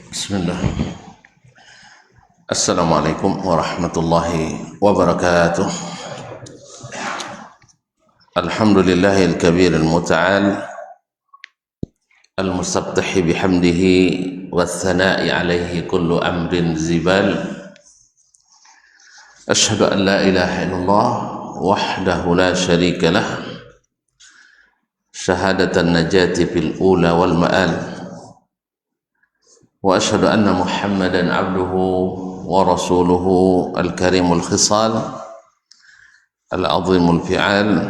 Bismillah. Assalamualaikum warahmatullahi wabarakatuh. Alhamdulillahil kabiril muta'al al-musabtahi bihamdihi wath-thana'i alaihi kullu amrin zibal. Ashhadu an la ilaha illallah wahdahu la syarika lah, syahadatan najati fil ula wal ma'al. Wa ashhadu anna Muhammadan abduhu wa rasuluhu al-karimul khisal al-azimul fi'al,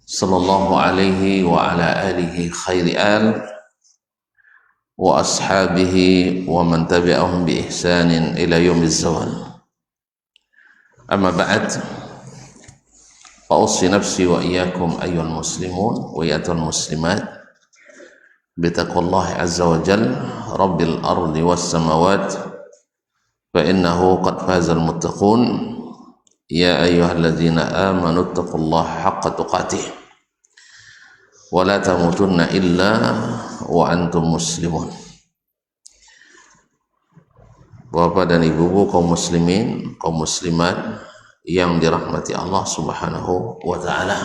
sallallahu alaihi wa ala alihi khairi al wa ashabihi wa man tabi'ahum bi ihsanin ila yaumiz zawal. Amma ba'd, fa ussi nafsi wa iyyakum ayyuhal muslimun wa iyyatul muslimat bitaqwallahi azza wa jalla rabbil ardi was samawat fa innahu qad fazal muttaqun ya ayyuhalladzina amanu taqullaha haqqa tuqatih wa la tamutunna illa wa antum muslimun. Bapak dan ibu kaum muslimin, kaum muslimat yang dirahmati Allah Subhanahu wa taala.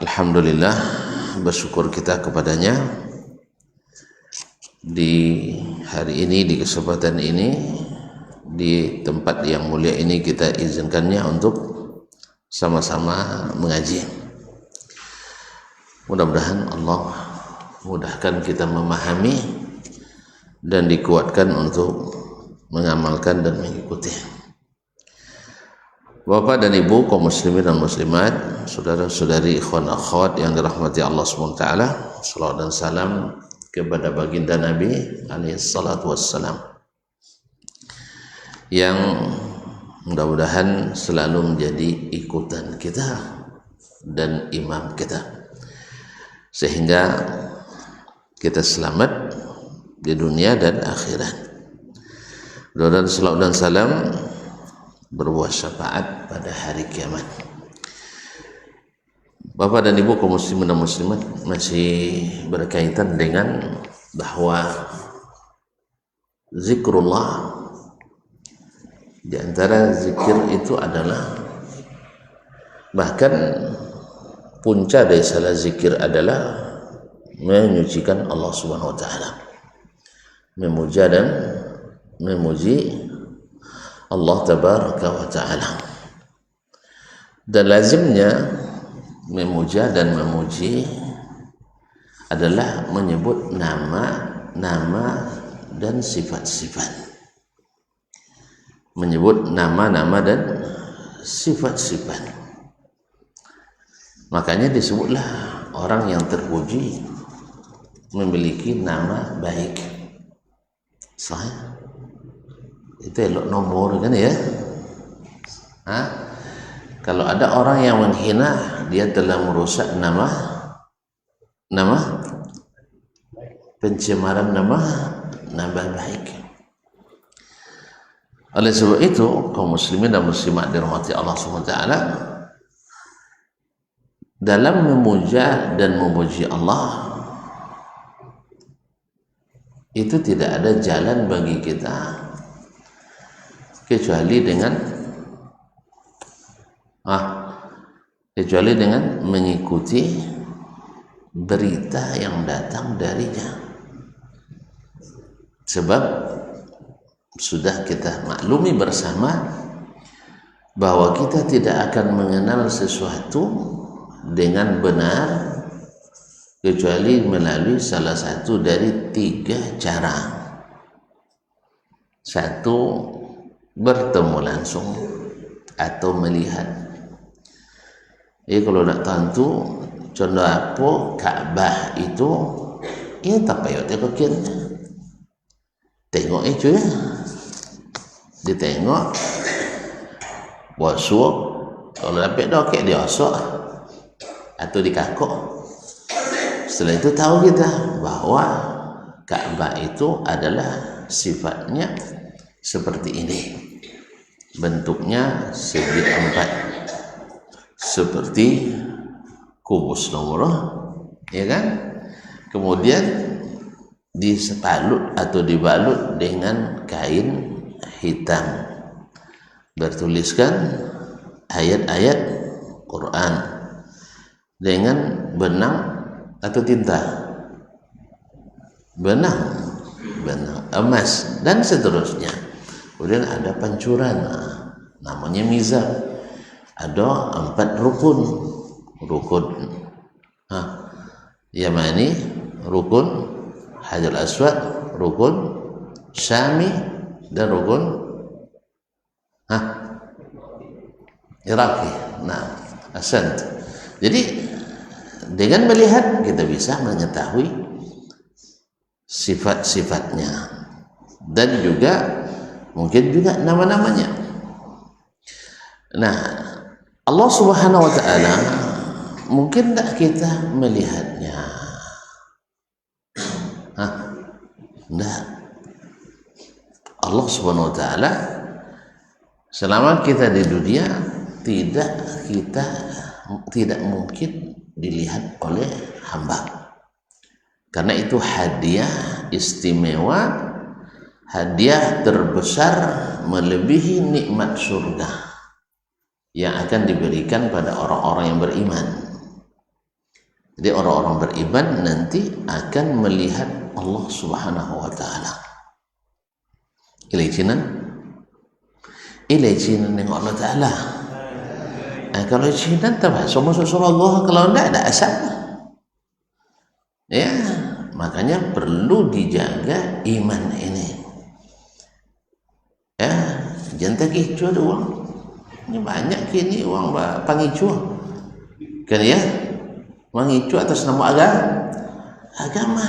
Alhamdulillah, bersyukur kita kepadanya di hari ini, di kesempatan ini, di tempat yang mulia ini kita izinkannya untuk sama-sama mengaji. Mudah-mudahan Allah mudahkan kita memahami dan dikuatkan untuk mengamalkan dan mengikuti. Bapak dan ibu kaum muslimin dan muslimat, saudara-saudari, ikhwan akhwat yang dirahmati Allah SWT, salawat dan salam kepada baginda Nabi alaihi salatu wassalam, yang mudah-mudahan selalu menjadi ikutan kita dan imam kita, sehingga kita selamat di dunia dan akhirat. Mudah-mudahan salawat dan salam berbuah syafaat pada hari kiamat. Bapak dan ibu kaum muslimin dan muslimat, masih berkaitan dengan bahwa zikrullah, di antara zikir itu adalah, bahkan puncak dari salah zikir adalah menyucikan Allah Subhanahu wa taala, memuja dan memuji Allah tabaraka wa ta'ala. Dan lazimnya memuja dan memuji adalah menyebut nama-nama dan sifat-sifat, menyebut nama-nama dan sifat-sifat. Makanya disebutlah orang yang terpuji memiliki nama baik. Sahih, itu elok nomor kan ya. Kalau ada orang yang menghina, dia telah merusak nama pencemaran nama baik. Oleh sebab itu, kaum muslimin dan muslimat dirahmati Allah SWT, dalam memuja dan memuji Allah itu tidak ada jalan bagi kita kecuali dengan mengikuti berita yang datang darinya. Sebab sudah kita maklumi bersama bahwa kita tidak akan mengenal sesuatu dengan benar kecuali melalui salah satu dari tiga cara. Satu, bertemu langsung atau melihat. Kalau nak tentu, contoh apa, Ka'bah itu ya tak payah tengok, tengok itu ya, ditengok bosok, kalau dapat dokek dia osok atau dikakuk. Setelah itu tahu kita bahwa Ka'bah itu adalah sifatnya seperti ini, bentuknya segi empat, seperti kubus nomor, ya kan? Kemudian disepalut atau dibalut dengan kain hitam, bertuliskan ayat-ayat Quran dengan benang atau tinta, benang emas dan seterusnya. Kemudian ada pancuran, namanya mizan. Ada 4 rukun Yamani, rukun Hajar Aswad, rukun Syami, dan rukun Iraqi. Nah, asant. Jadi dengan melihat kita bisa mengetahui sifat-sifatnya dan juga mungkin juga nama-namanya. Nah, Allah Subhanahu wa ta'ala mungkin tak kita melihatnya? Tidak. Allah Subhanahu wa ta'ala selama kita di dunia tidak mungkin dilihat oleh hamba, karena itu hadiah istimewa, hadiah terbesar melebihi nikmat surga yang akan diberikan pada orang-orang yang beriman. Jadi orang-orang beriman nanti akan melihat Allah Subhanahu wa ta'ala. Ilaijinan dengan Allah ta'ala. Kalau ilaijinan tak semua surah Allah, kalau tidak ada asal. Ya, makanya perlu dijaga iman ini. Ya, jangan takih cuy ada uang. Ini banyak kini uang pangicu, kan ya, mengicu atas nama agama.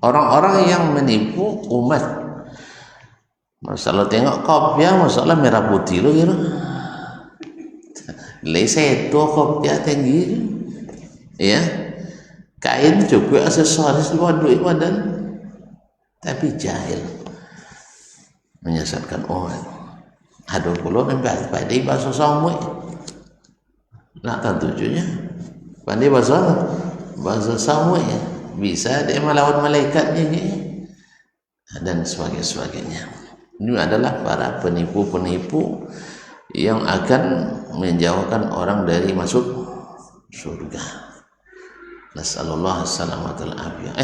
Orang-orang yang menipu umat, masalah tengok kopiah, masalah merah putih lo gitu, lesai itu kopiah tinggi, ya, kain juga aksesoris luar duit badan, tapi jahil menyesatkan umat. Aduh, kalau pandai bahasa Samoy, nak tahu tujuannya? Pandai bahasa Samoy, bisa dia melawan malaikatnya dan sebagainya. Ini adalah para penipu-penipu yang akan menjauhkan orang dari masuk surga. Nasallallahu salamatal afiyah.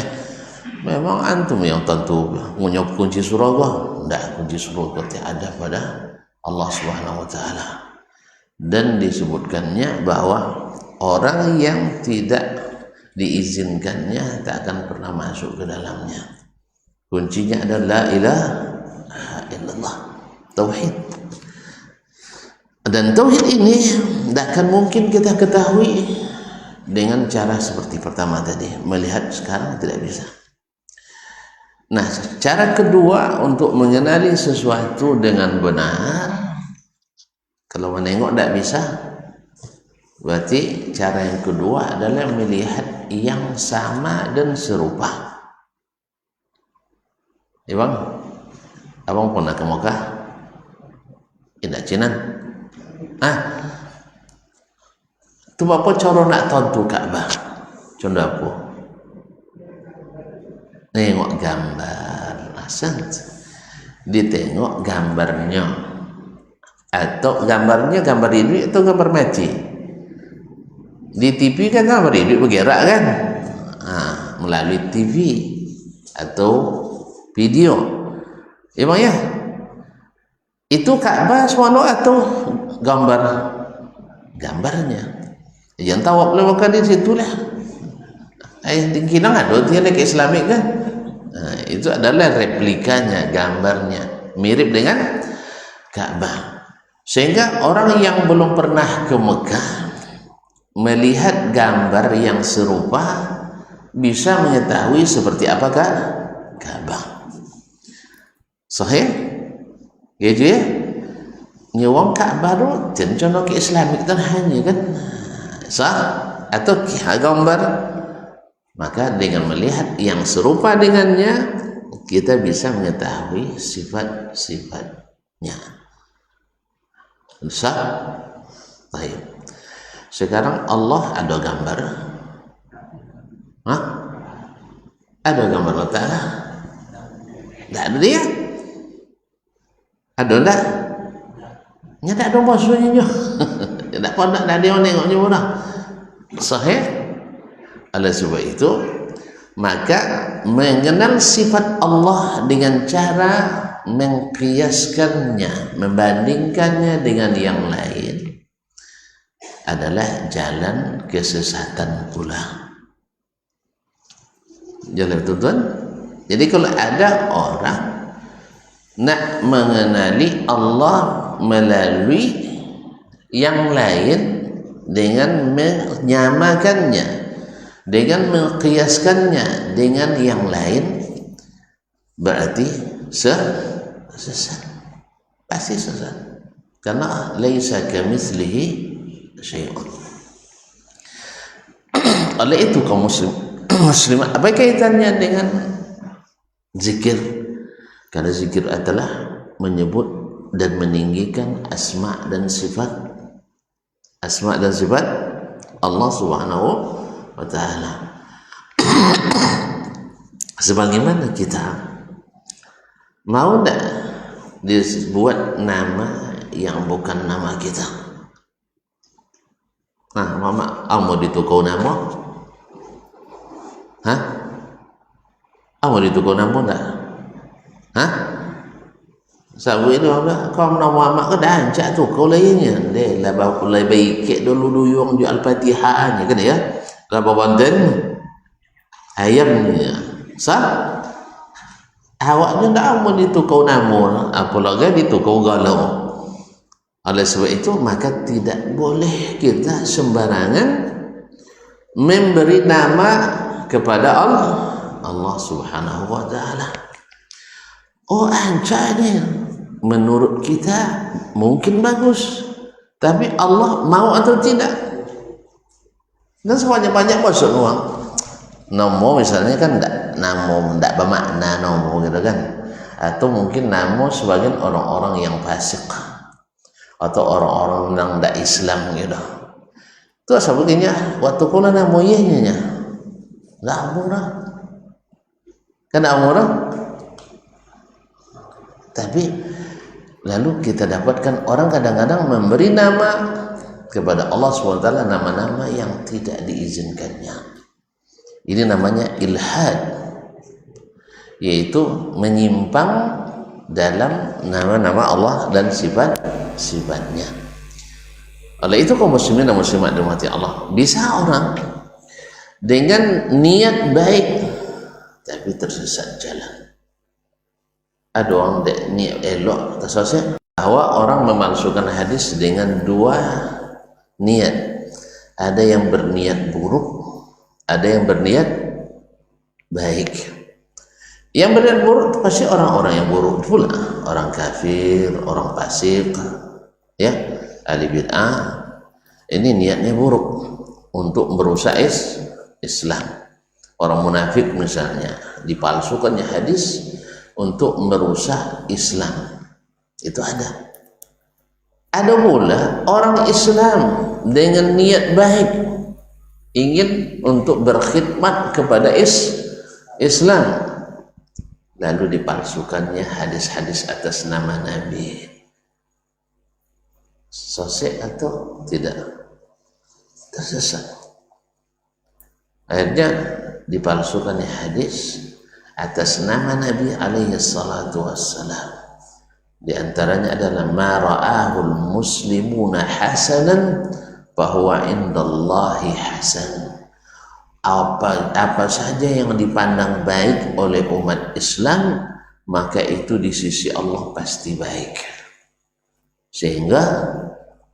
Memang antum yang tentu punya kunci surga? Tidak, kunci surga ada pada Allah Subhanahu wa ta'ala. Dan disebutkannya bahwa orang yang tidak diizinkannya tak akan pernah masuk ke dalamnya. Kuncinya adalah la ilaha illallah, tauhid. Dan tauhid ini tidak akan mungkin kita ketahui dengan cara seperti pertama tadi, melihat sekarang tidak bisa. Nah, cara kedua untuk mengenali sesuatu dengan benar, kalau menengok tidak bisa, berarti cara yang kedua adalah melihat yang sama dan serupa. Ya bang, abang pernah ke Mekah? Tidak cinan? Tu apa cara nak tahu Ka'bah? Contoh apa? Nengok gambar, asant. Ditengok gambarnya, atau gambarnya gambar ini atau gambar mati. Di TV kan gambar ini bergerak kan, melalui TV atau video. Ya bang ya, itu Ka'bah swano atau gambarnya. Jangan tahu boleh makan di situlah. Tinggi ada dia ke Islamik kan. Itu adalah replikanya, gambarnya mirip dengan Ka'bah. Sehingga orang yang belum pernah ke Mekah melihat gambar yang serupa bisa mengetahui seperti apakah Ka'bah. Sahih? Ya je. Nyawang Ka'bah tu contoh ke Islamik kan hanya kan. Sah atau gambar, maka dengan melihat yang serupa dengannya kita bisa mengetahui sifat-sifatnya. Sah? Baik. Sekarang Allah ada gambar. Hah? Ada gambar Allah Ta'ala? Tidak ada dia. Ada tak? Ya tak ada maksudnya. Tak ada dia nengoknya mana. Sahih? Oleh sebab itu, maka mengenal sifat Allah dengan cara mengkiaskannya, membandingkannya dengan yang lain adalah jalan kesesatan pula. Jalan tuan. Jadi kalau ada orang nak mengenali Allah melalui yang lain dengan menyamakannya, dengan mengkiaskannya dengan yang lain, berarti sesat. Pasti sesat. Karena laisa kamitslihi syai'un. Oleh itu kaum muslimat, apa kaitannya dengan zikir? Karena zikir adalah menyebut dan meninggikan asma dan sifat Allah Subhanahu wa ta'ala. Sebagaimana kita mau tak dibuat nama yang bukan nama kita? Nah, mama, mau ditukar nama? Hah? Mau ditukar nama tak? Hah? Sabu itu apa? Kau nama mak ke dah cak tu kau lainnya. Deh lah bau kulai baik dulu duyung jual Fatihah kan ya. Lah bawanten ayamnya. Sah? Awaknya ndak mau ditukar nama, apalagi ditukar galau. Oleh sebab itu maka tidak boleh kita sembarangan memberi nama kepada Allah Subhanahu wa ta'ala. Oh ancanya menurut kita mungkin bagus, tapi Allah mau atau tidak? Dan semuanya banyak masuk uang. Nomo misalnya kan tidak bermakna nomo gitu kan, atau mungkin namo sebagian orang-orang yang fasik atau orang-orang yang tidak Islam gitu. Itu sebetulnya waktu kula namo yenya nggak murah, kan nggak murah. Tapi lalu kita dapatkan orang kadang-kadang memberi nama kepada Allah SWT nama-nama yang tidak diizinkannya. Ini namanya ilhad, yaitu menyimpang dalam nama-nama Allah dan sifat-sifatnya. Oleh itu kaum muslimin dan muslimat dirahmati Allah, bisa orang dengan niat baik tapi tersesat jalan. Ada orang niat elok tersesat, bahwa orang memalsukan hadis dengan dua niat. Ada yang berniat buruk, ada yang berniat baik. Yang berniat buruk pasti orang-orang yang buruk pula, orang kafir, orang fasik, ya, ahli bid'ah. Ini niatnya buruk untuk merusak Islam. Orang munafik misalnya dipalsukannya hadis untuk merusak Islam, itu ada. Ada pula orang Islam dengan niat baik ingin untuk berkhidmat kepada Islam, lalu dipalsukannya hadis-hadis atas nama Nabi. Sosek atau tidak? Tersesat. Akhirnya dipalsukannya hadis atas nama Nabi alaihi salatu wassalam. Di antaranya adalah ma ra'ahul muslimuna hasanan bahwa indallahi hasan. Apa saja yang dipandang baik oleh umat Islam, maka itu di sisi Allah pasti baik. Sehingga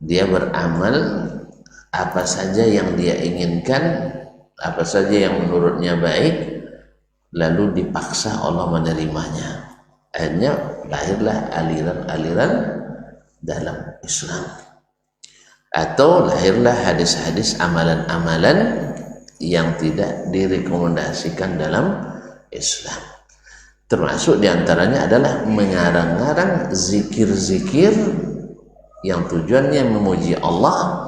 dia beramal apa saja yang dia inginkan, apa saja yang menurutnya baik, lalu dipaksa Allah menerimanya. Akhirnya lahirlah aliran-aliran dalam Islam, atau lahirlah hadis-hadis amalan-amalan yang tidak direkomendasikan dalam Islam. Termasuk diantaranya adalah mengarang-arang zikir-zikir yang tujuannya memuji Allah,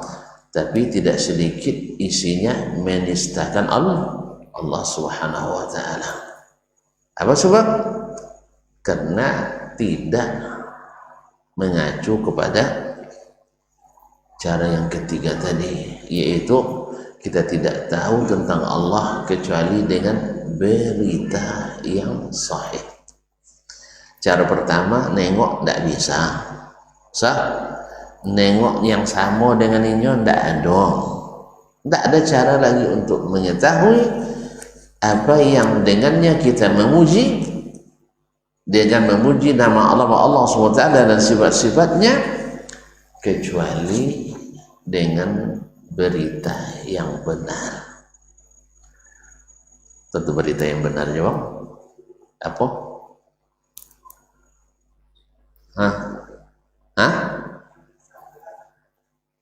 tapi tidak sedikit isinya menistakan Allah Subhanahu wa taala. Apa sebab? Karena tidak mengacu kepada cara yang ketiga tadi, yaitu kita tidak tahu tentang Allah kecuali dengan berita yang sahih. Cara pertama, nengok tidak bisa. Nengok yang sama dengan ini tidak ada. Tidak ada cara lagi untuk mengetahui apa yang dengannya kita memuji, dengan memuji nama Allah SWT dan sifat-sifatnya, kecuali dengan berita yang benar. Tentu berita yang benar ya bang. Apa?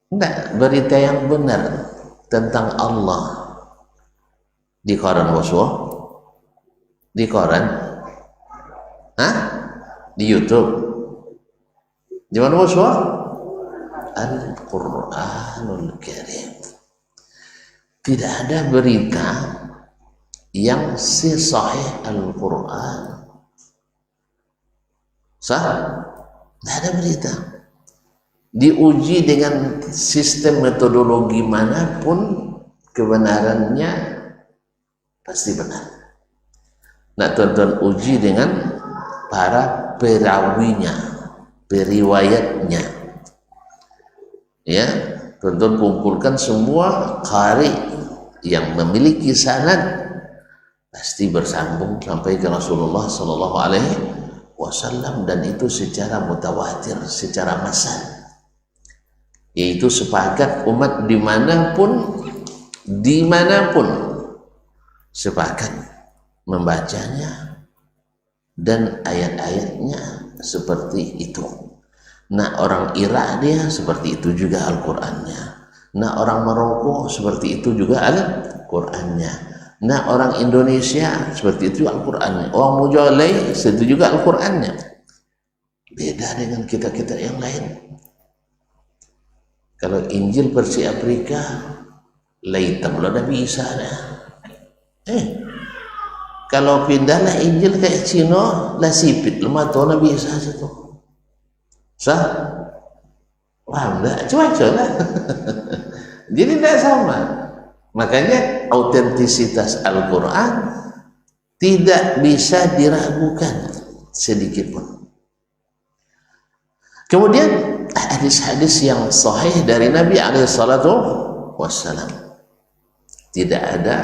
Enggak, berita yang benar tentang Allah di koran waswa, di koran, di YouTube, di mana waswa? Al-Quranul Karim. Tidak ada berita yang sahih Al-Quran. Tidak ada berita. Diuji dengan sistem metodologi manapun, kebenarannya pasti benar. Nah, tuan-tuan uji dengan para perawinya, periwayatnya. Ya, tuan-tuan kumpulkan semua qari yang memiliki sanad, pasti bersambung sampai ke Rasulullah Sallallahu Alaihi Wasallam, dan itu secara mutawatir, secara masan. Yaitu sepakat umat dimanapun sepakat membacanya dan ayat-ayatnya seperti itu. Nah, orang Irak dia seperti itu juga Al-Qur'annya. Nah, orang Maroko seperti itu juga Al-Qur'annya. Nah, orang Indonesia seperti itu Al-Qur'annya. Orang Mujalai seperti juga Al-Qur'annya. Beda dengan kita-kita yang lain. Kalau Injil versi Afrika, hitam lo udah bisa dah. Kalau pindahlah Injil kayak Cina, lah sipit lemah tuh lah bisa situ. Paham tak? Cuaca lah. Jadi tidak sama. Makanya autentisitas Al-Quran tidak bisa diragukan sedikit pun. Kemudian hadis-hadis yang sahih dari Nabi SAW, tidak ada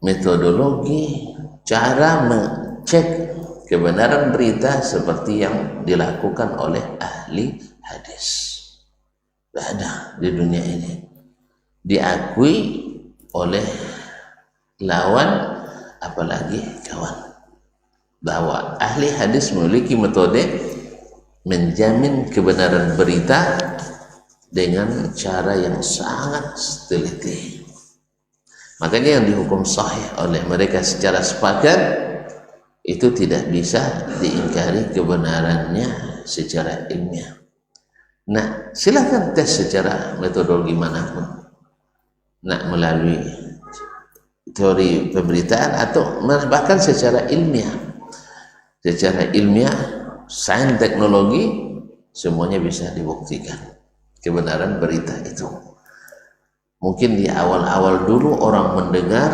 metodologi cara mengecek kebenaran berita seperti yang dilakukan oleh ahli hadis. Tidak ada di dunia ini. Diakui oleh lawan, apalagi kawan, bahwa ahli hadis memiliki metode menjamin kebenaran berita dengan cara yang sangat teliti. Makanya yang dihukum sahih oleh mereka secara sepakat itu tidak bisa diingkari kebenarannya secara ilmiah. Nah, silakan tes secara metodologi manapun. Nah, melalui teori pemberitaan atau bahkan secara ilmiah. Secara ilmiah, sains, teknologi, semuanya bisa dibuktikan kebenaran berita itu. Mungkin di awal-awal dulu orang mendengar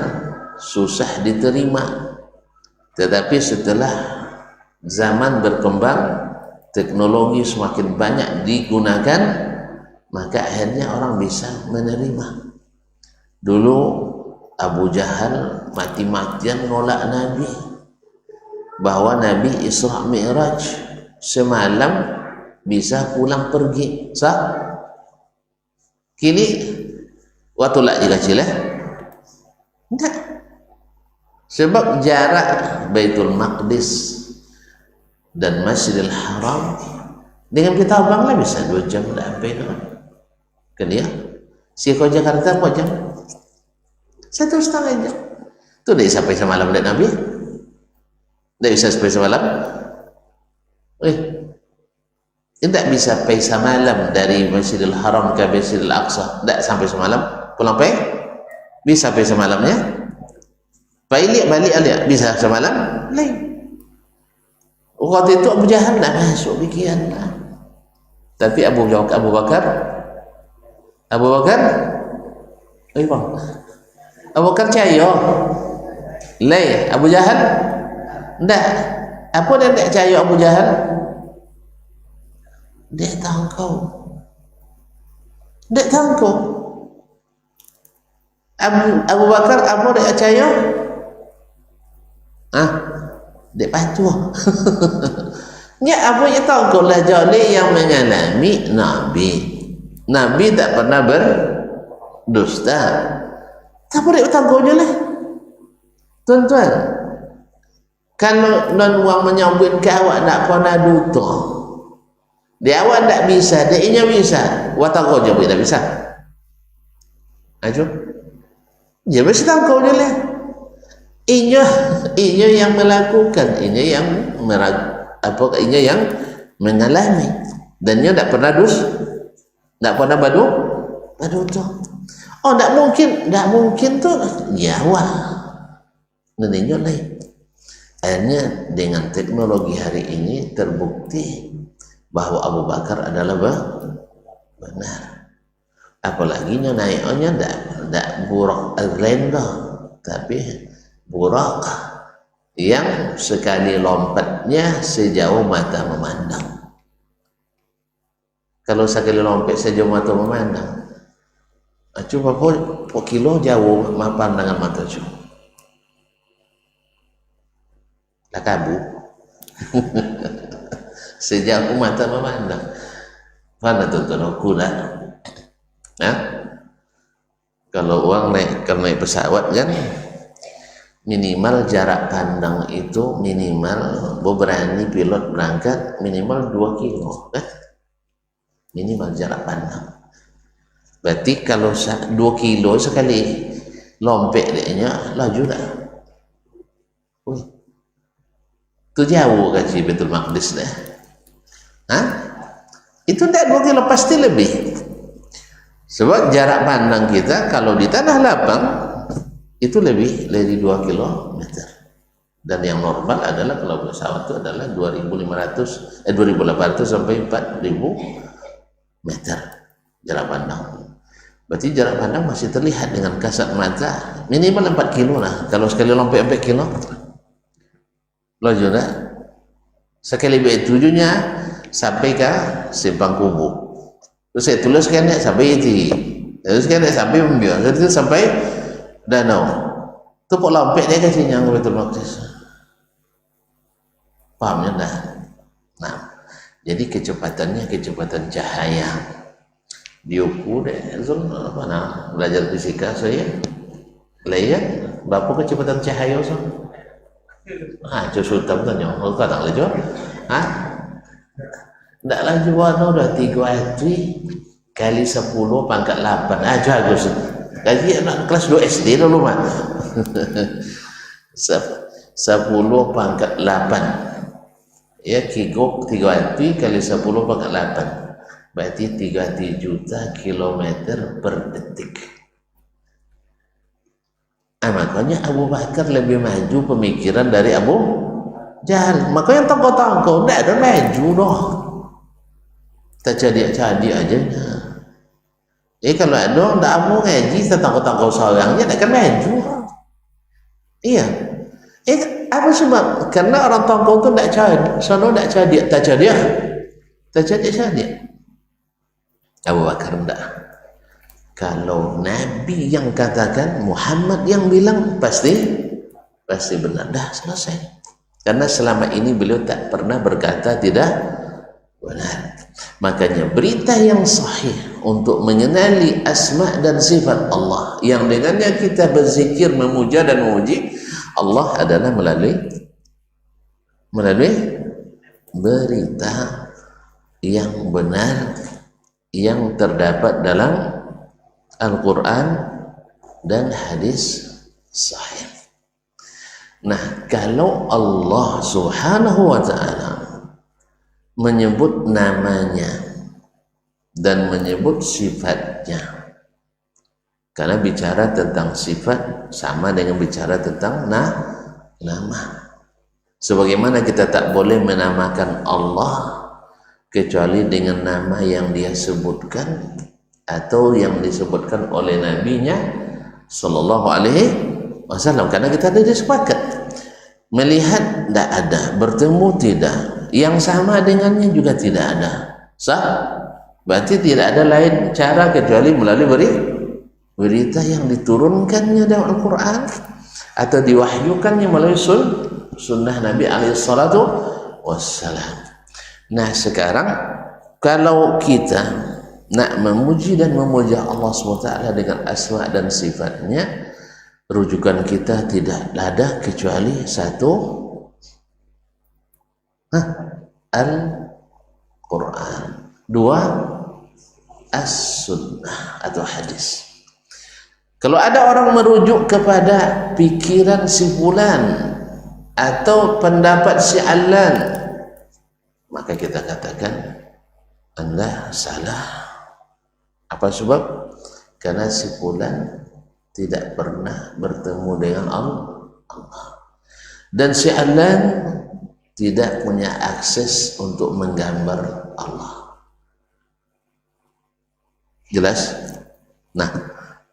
susah diterima, tetapi setelah zaman berkembang, teknologi semakin banyak digunakan, maka akhirnya orang bisa menerima. Dulu Abu Jahal mati-matian nolak Nabi, bahwa Nabi Isra Mi'raj semalam bisa pulang pergi. Kini waktu lagi kecil enggak. Sebab jarak Baitul Maqdis dan Masjidil Haram dengan kita abang lah bisa 2 jam dah sampai kan dia. Si ke Jakarta berapa jam? 1,5 jam. Itu dah sampai semalam dari Nabi. Dah bisa sampai semalam. Tidak bisa pergi semalam dari Masjidil Haram ke Masjidil Aqsa, tidak sampai semalam pulang pergi, bisa pergi semalamnya, balik alik bisa semalam lain. Waktu itu Abu Jahal tidak masuk bikian lah. Tapi Abu Bakar Abu Bakar cayo lay Abu Jahal ndak. Apa dia tak cayo Abu Jahal? Dia tangkau Abu Bakar apa dia cayo? Dia patuh. Ya apa yang tahu kalau jali yang mengalami Nabi tak pernah berdusta. Apa dia tangguhnya lah, tuan-tuan. Kalau non wang menyambut ke awak nak pernah duta, dia awak tak bisa, dia inya bisa. Watangguh je tak bisa. Ajo, dia mesti tangguhnya lah. Inya yang melakukan, inya yang inya yang mengalami, dan inya tak pernah badu tu. Oh, tak mungkin tu nyawa. Neneknya lain. Akhirnya dengan teknologi hari ini terbukti bahwa Abu Bakar adalah benar. Apalagi naiknya tak buruk Arlendo, tapi burak yang sekali lompatnya sejauh mata memandang. Kalau sekali lompat sejauh mata memandang, coba po kilo jauh pandangan mata cuy lah kabu. Sejauh mata memandang. Mana tuan-tuan kuda? Kalau uang naik pesawat kan minimal jarak pandang itu minimal, berani pilot berangkat minimal 2 kilo kan? Minimal jarak pandang. Berarti kalau 2 kilo sekali lompek dia laju dah. Itu jauh kan si Baitul Maqdis dah. Itu tak 2 kilo, pasti lebih. Sebab jarak pandang kita kalau di tanah lapang itu lebih dari 2 kilometer. Dan yang normal adalah kalau pesawat itu adalah 2.800 sampai 4.000 meter jarak pandang. Berarti jarak pandang masih terlihat dengan kasat mata minimal 4 kilo lah. Kalau sekali lompat 4 kilo lo juga sekali tujuhnya sampai ke Simpang Kubu. Terus saya tuliskan sampai itu, terus kan sampai Membion, terus sampai Danau. Itu kok lompat dia kasihnya ke Baitul Maqdis. Pahamnya dah. Nah, jadi kecepatannya kecepatan cahaya. Diukur deh, belajar fisika saya. Lihat berapa kecepatan cahaya so? Sultan tanya, kau tak laju? Tak laju warna udah 3 kali 10 pangkat 8. Bagus. Kaji anak kelas 2 SD dulu mah. 10 pangkat 8. Ya, kigok 3 kali 10 pangkat 8. Berarti 3 juta kilometer per detik. Makanya Abu Bakar lebih maju pemikiran dari Abu Jahal. Makanya tangkau-tangkau tidak ada maju doh. Tak jadi aja. Kalau ada tidak mau ngaji, kita tangkau-tangkau seorangnya tak akan maju. Iya. Apa sebab? Karena orang tangkau itu tidak jadi, tak jadi. Abu Bakar tidak. Kalau Nabi yang katakan, Muhammad yang bilang, pasti benar. Dah selesai. Karena selama ini beliau tak pernah berkata tidak benar. Makanya berita yang sahih untuk mengenali asma dan sifat Allah yang dengannya kita berzikir, memuja dan memuji Allah adalah melalui berita yang benar yang terdapat dalam Al-Quran dan hadis sahih. Nah, kalau Allah Subhanahu wa ta'ala menyebut namanya dan menyebut sifatnya, karena bicara tentang sifat sama dengan bicara tentang nama. Sebagaimana kita tak boleh menamakan Allah kecuali dengan nama yang dia sebutkan atau yang disebutkan oleh nabinya sallallahu alaihi wasallam, karena kita ada sepakat melihat tidak ada, bertemu tidak, yang sama dengannya juga tidak ada. Sah? Berarti tidak ada lain cara kecuali melalui berita yang diturunkannya dalam Al-Quran atau diwahyukannya melalui sunnah Nabi alaihi salatu wassalam. Nah sekarang kalau kita nak memuji dan memuja Allah SWT dengan asma dan sifatnya, rujukan kita tidak ada kecuali satu, Al-Quran, dua, As-Sunnah atau hadis. Kalau ada orang merujuk kepada pikiran si fulan atau pendapat si alan, maka kita katakan Anda salah. Apa sebab? Karena si fulan tidak pernah bertemu dengan Allah, dan si alan tidak punya akses untuk menggambar Allah. Jelas? Nah,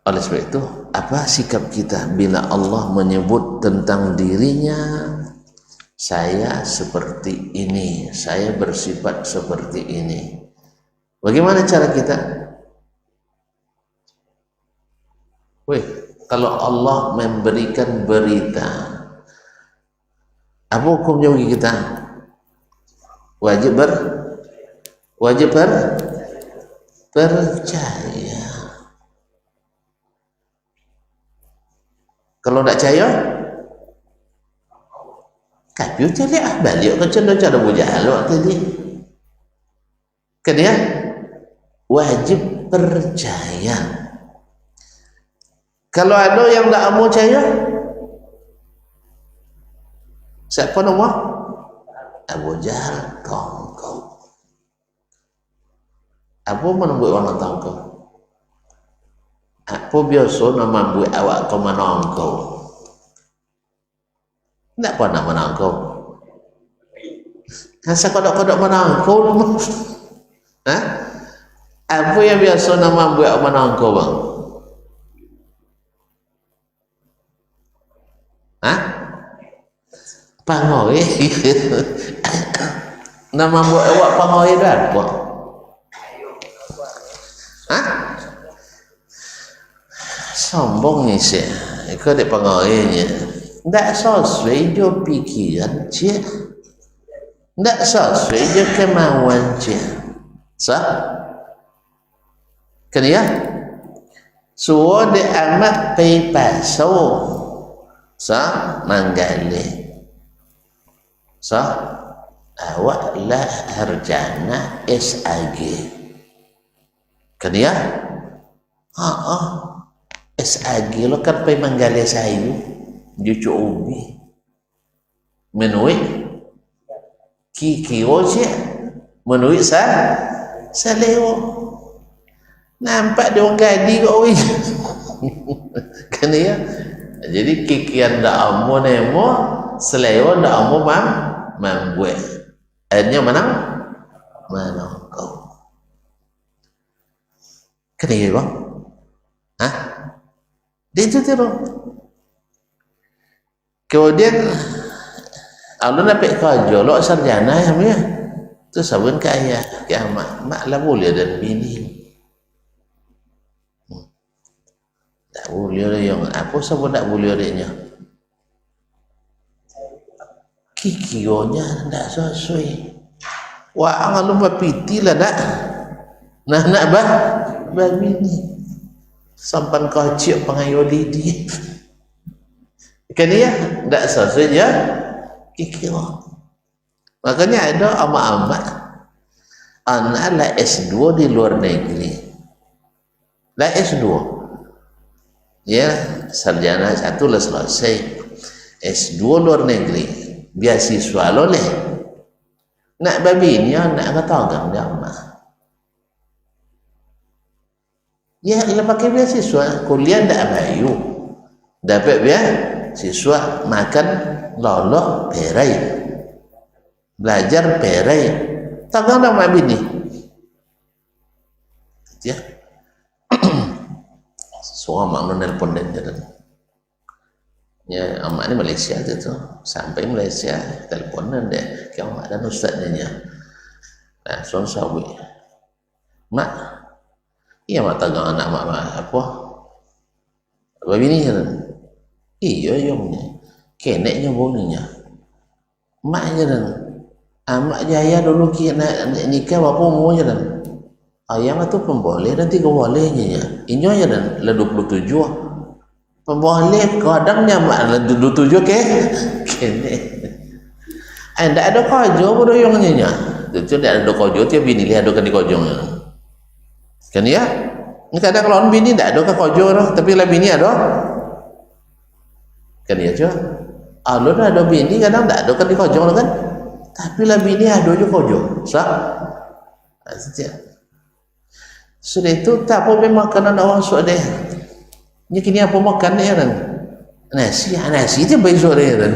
oleh sebab itu, apa sikap kita bila Allah menyebut tentang dirinya, saya seperti ini, saya bersifat seperti ini. Bagaimana cara kita? Kalau Allah memberikan berita, apa hukumnya bagi kita? Wajib percaya. Kalau tak percaya, kafir cari balik ke cara bujal tadi. Kan ya? Wajib percaya. Kalau ada yang tak mau percaya, siapa nama? Abu Jahal, tongkau. Apa menunggu orang tongkau? Apa biasa nama buat awak kau menongkau? Tak pernah menongkau. Asal kodok-kodok menongkau nama. Apa yang biasa nama buat menongkau bang? Pangoi. Nama buat awak pangoi dah apa? Sombong ni sih. Kau dek pengoinya. Tak sesuai jo pikiran je. Tak sesuai jo kemauan je. Sah? Kan ya? Suo de amat pay paso. Sah? Manggali. Sah? Awak lah harjana SAG. Kan ya? SAG lo kan pay manggali sayu. Jucu ubi menuik kiki oje menuik saleo nampak dia orang gadi kok weh. Kan ya, jadi kikian dak amo nemo saleo dak amo mambuat akhirnya menang kau. Kan ya bang, dia itu terus. Kemudian Allah dapat kerja lo sarjana ya tu sabun kaya kiamat mak lah boleh dan bini tak boleh yang apa sabun tak boleh adanya kikionya tak sesuai wah Allah mapiti lah tak nak bini sampan kocik pengayodi dia. Kan ya, tak sesuai je kikir. Makanya ada amat-amat anak lah S2 di luar negeri. Lah S2. Ya, sarjana satu lah selesai. S2 luar negeri. Beasiswa loleh. nak babi ni nak kata orang dia mah ya ila pakai beasiswa kuliah ndak bayu dapat beasiswa makan lolok perai belajar perai tagang dah mak bini ya semua mak menelpon dan jalan ya amak ni Malaysia tu sampai Malaysia teleponan dia ke amak dan ustaznya nah son sawi mak iya mak tagang anak mak apa babi ni kan iya yang ni keneknya boninya maknya dan amak jaya dulu kena nikah apa umurnya dan ayam itu pemboleh dan 3 bolehnya ya inyo ya dan le 27 pemboleh kadangnya mak le 27 ke kene ndak ada kojo bodoyongnya nya itu ndak ada kojo tiap bini lihat ada kan di kojong kan ya ini kadang lawan bini ndak ada kojo tapi lah bini ada kan ya cuy alun ada bini kadang ndak ada kan di kojong kan tapi lah bini ada juga kojo sah setiap sudah itu tak apa makanan orang sudah ni kini apa makan dia kan nasi tu baik sore kan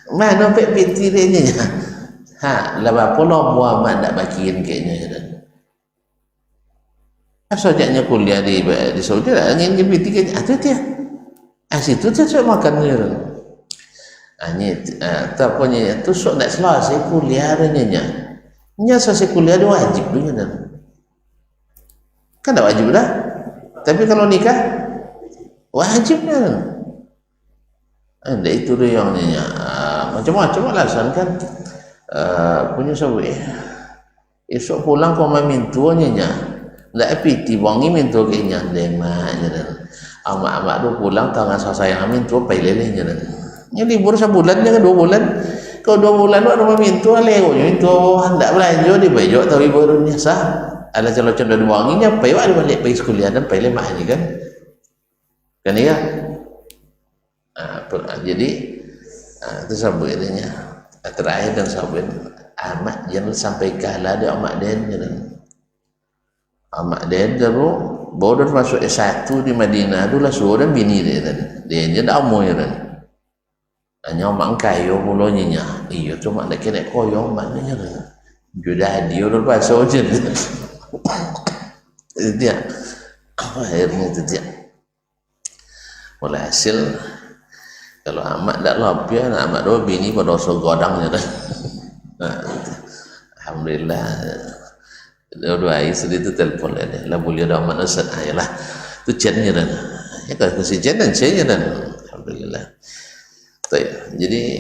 mana pek binti dia ha lah apa lo buat mak nak bakiin kayaknya kan sajaknya kuliah di Saudi lah ingin binti kayaknya tu dia situ tu makan dia kan ni tak punya tu sok nak selesai kuliah nya nya selesai kuliah dia wajib dulu kan tak wajib dah tapi kalau nikah wajib kan ada itu dia yang ni macam-macam alasan kan punya sawi esok pulang kau main mintuanya nya ndak piti wangi mintu kenya lemanya dan amak-amak tu pulang tangan sayang mintu pai lelenya dan nya libur sebulan jangan 2 bulan kau 2 bulan tu rumah mintu lewatnya itu hendak belanja di baju tapi baru ni sah ada calon-calon dari wanginya payu ada balik pergi sekolah dan payu lemah ni kan ya jadi itu sabut adanya terakhir dan sabut amat jangan sampai kalah dia amat den amak den dulu baru masuk S1 di Madinah tu lah suruh dan bini dia dah umur kan hanya mak kayo mulanya iya cuma nak kena koyo maknanya sudah dia udah pasal je dia akhirnya itu dia mulai hasil kalau amak tak lapia amak dua bini pada dosa godangnya dah alhamdulillah dua hari sedih tu telefon dia lah boleh ada amak nasat ayalah tu chatnya dah ya kalau si chat dan chatnya dah alhamdulillah. Jadi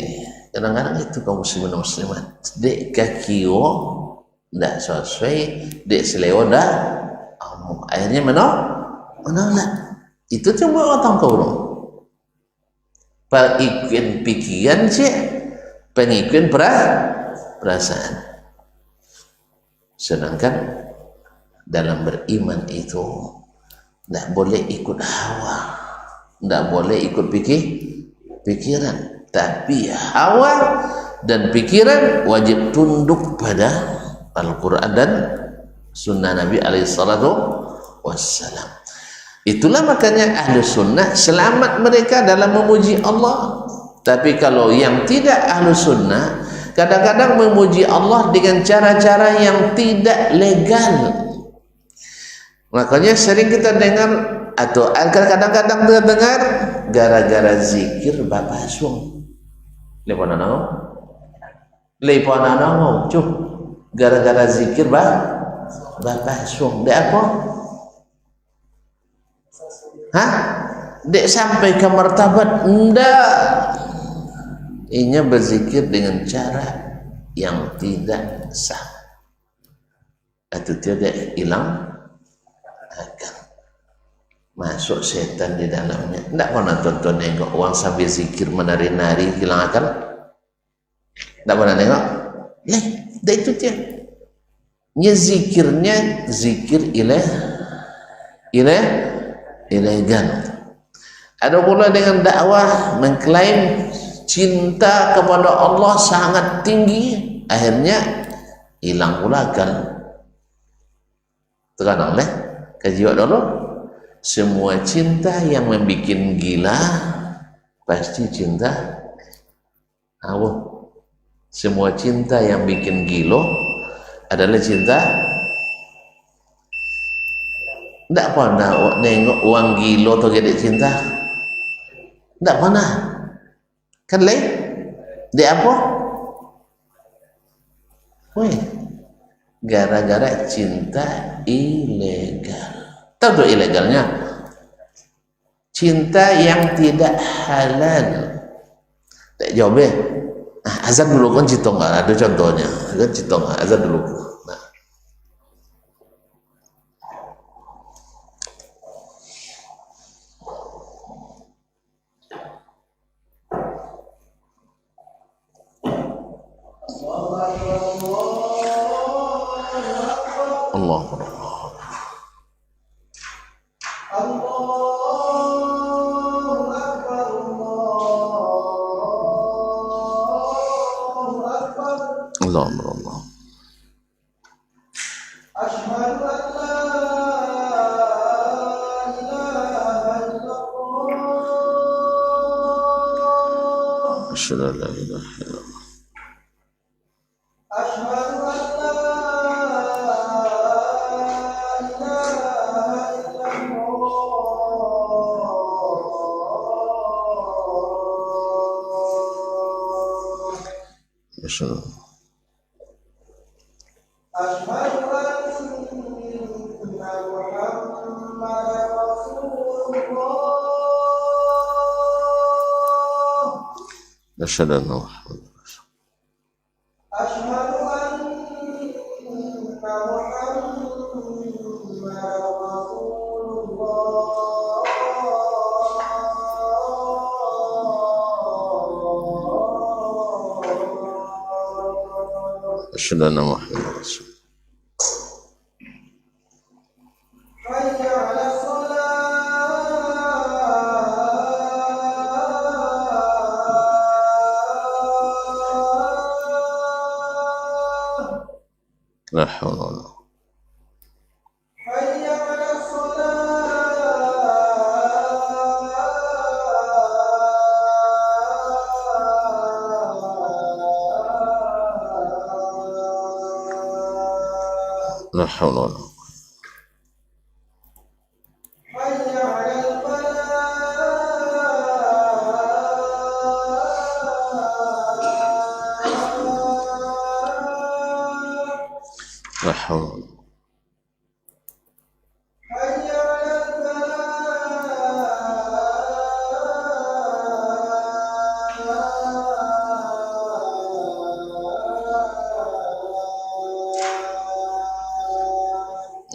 kadang-kadang itu kaum muslimin dan muslimat dek kakio tidak sesuai dek selewa dah akhirnya menolak itu cuma orang kau pengikut pikiran cik pengikut perasaan sedangkan dalam beriman itu tidak boleh ikut hawa tidak boleh ikut pikiran tapi hawa dan pikiran wajib tunduk pada Al-Quran dan sunnah Nabi SAW. Itulah makanya ahlu sunnah selamat mereka dalam memuji Allah. Tapi kalau yang tidak ahlu sunnah kadang-kadang memuji Allah dengan cara-cara yang tidak legal. Makanya sering kita dengar atau kadang-kadang kita dengar gara-gara zikir bapak sung leponanau cuh gara-gara zikir bapak sung dek apa dek sampai ke martabat ndak inya berzikir dengan cara yang tidak sah atau tidak hilang akan masuk setan di dalamnya. Tidak pernah tonton nengok orang sambil zikir menari-nari hilang akal. Tidak pernah nengok. Dah itu dia. Nya zikirnya zikir ilegal. Ada pula dengan dakwah mengklaim cinta kepada Allah sangat tinggi, akhirnya hilang pula akal. Terkadang leh kaji dulu, semua cinta yang membuat gila pasti cinta Allah. Semua cinta yang bikin gilo adalah cinta. Tidak pernah nengok uang gilo atau gede cinta, tidak pernah kan lain dia apa? Weh, gara-gara cinta ilegal. Tahu tuh ilegalnya? Cinta yang tidak halal. Tak jawab ya. Azan dulu kan citong ada contohnya kan citong azan dulu. Nah. Allah Allah. Asyhadu an la ilaha illallah. Asyhadu أشهد أن محمد أشهد أن محمد رسول لا حول ولا قوة. لا حول ولا قوة. لا حول ولا قوة.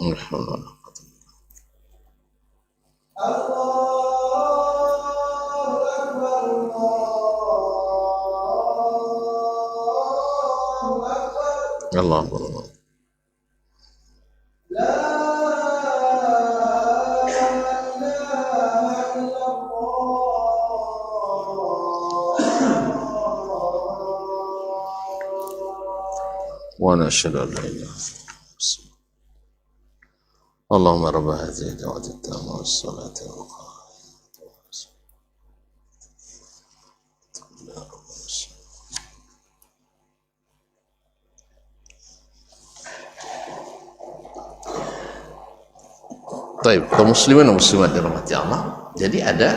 لا حول ولا قوة. الله أكبر. وأنا أشهد أن لا إله إلا الله. اللهم رب هذه الدعوة التامة والصلاة القائمة. Baik, kaum muslimin dan muslimat dirahmati Allah. Jadi ada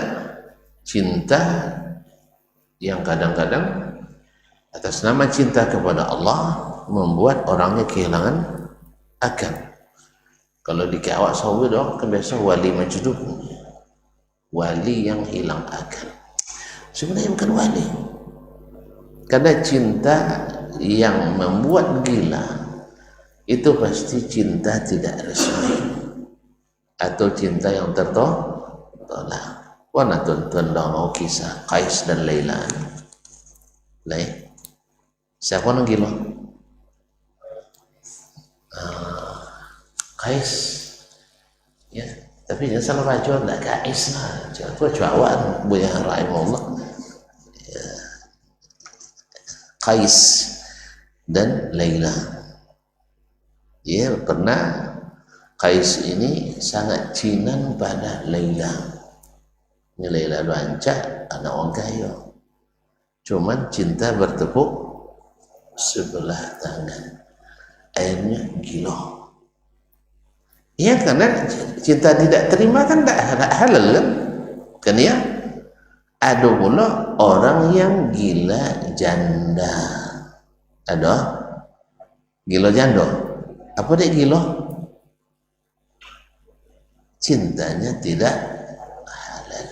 cinta yang kadang-kadang atas nama cinta kepada Allah membuat orangnya kehilangan akal. Kalau di awak sahabat doang kan biasa wali majdub, wali yang hilang akal. Sebenarnya bukan wali, karena cinta yang membuat gila itu pasti cinta tidak resmi atau cinta yang tertolak. Wana tonton dong kisah Qais dan Laila. Lain, siapa yang gila? Qais, ya. Tapi jangan salah baca, tidak Qais lah. Jangan baca awak, buaya rahimahullah. Ya. Qais dan Laila. Ya, pernah Qais ini sangat cinang pada Laila. Ini Laila rancak anak orang kaya, cuman cinta bertepuk sebelah tangan, akhirnya gila. Ya, karena cinta tidak terima kan tidak halal kan ya. Ada pula orang yang gila janda. Ada gila janda. Apa dia gila? Cintanya tidak halal.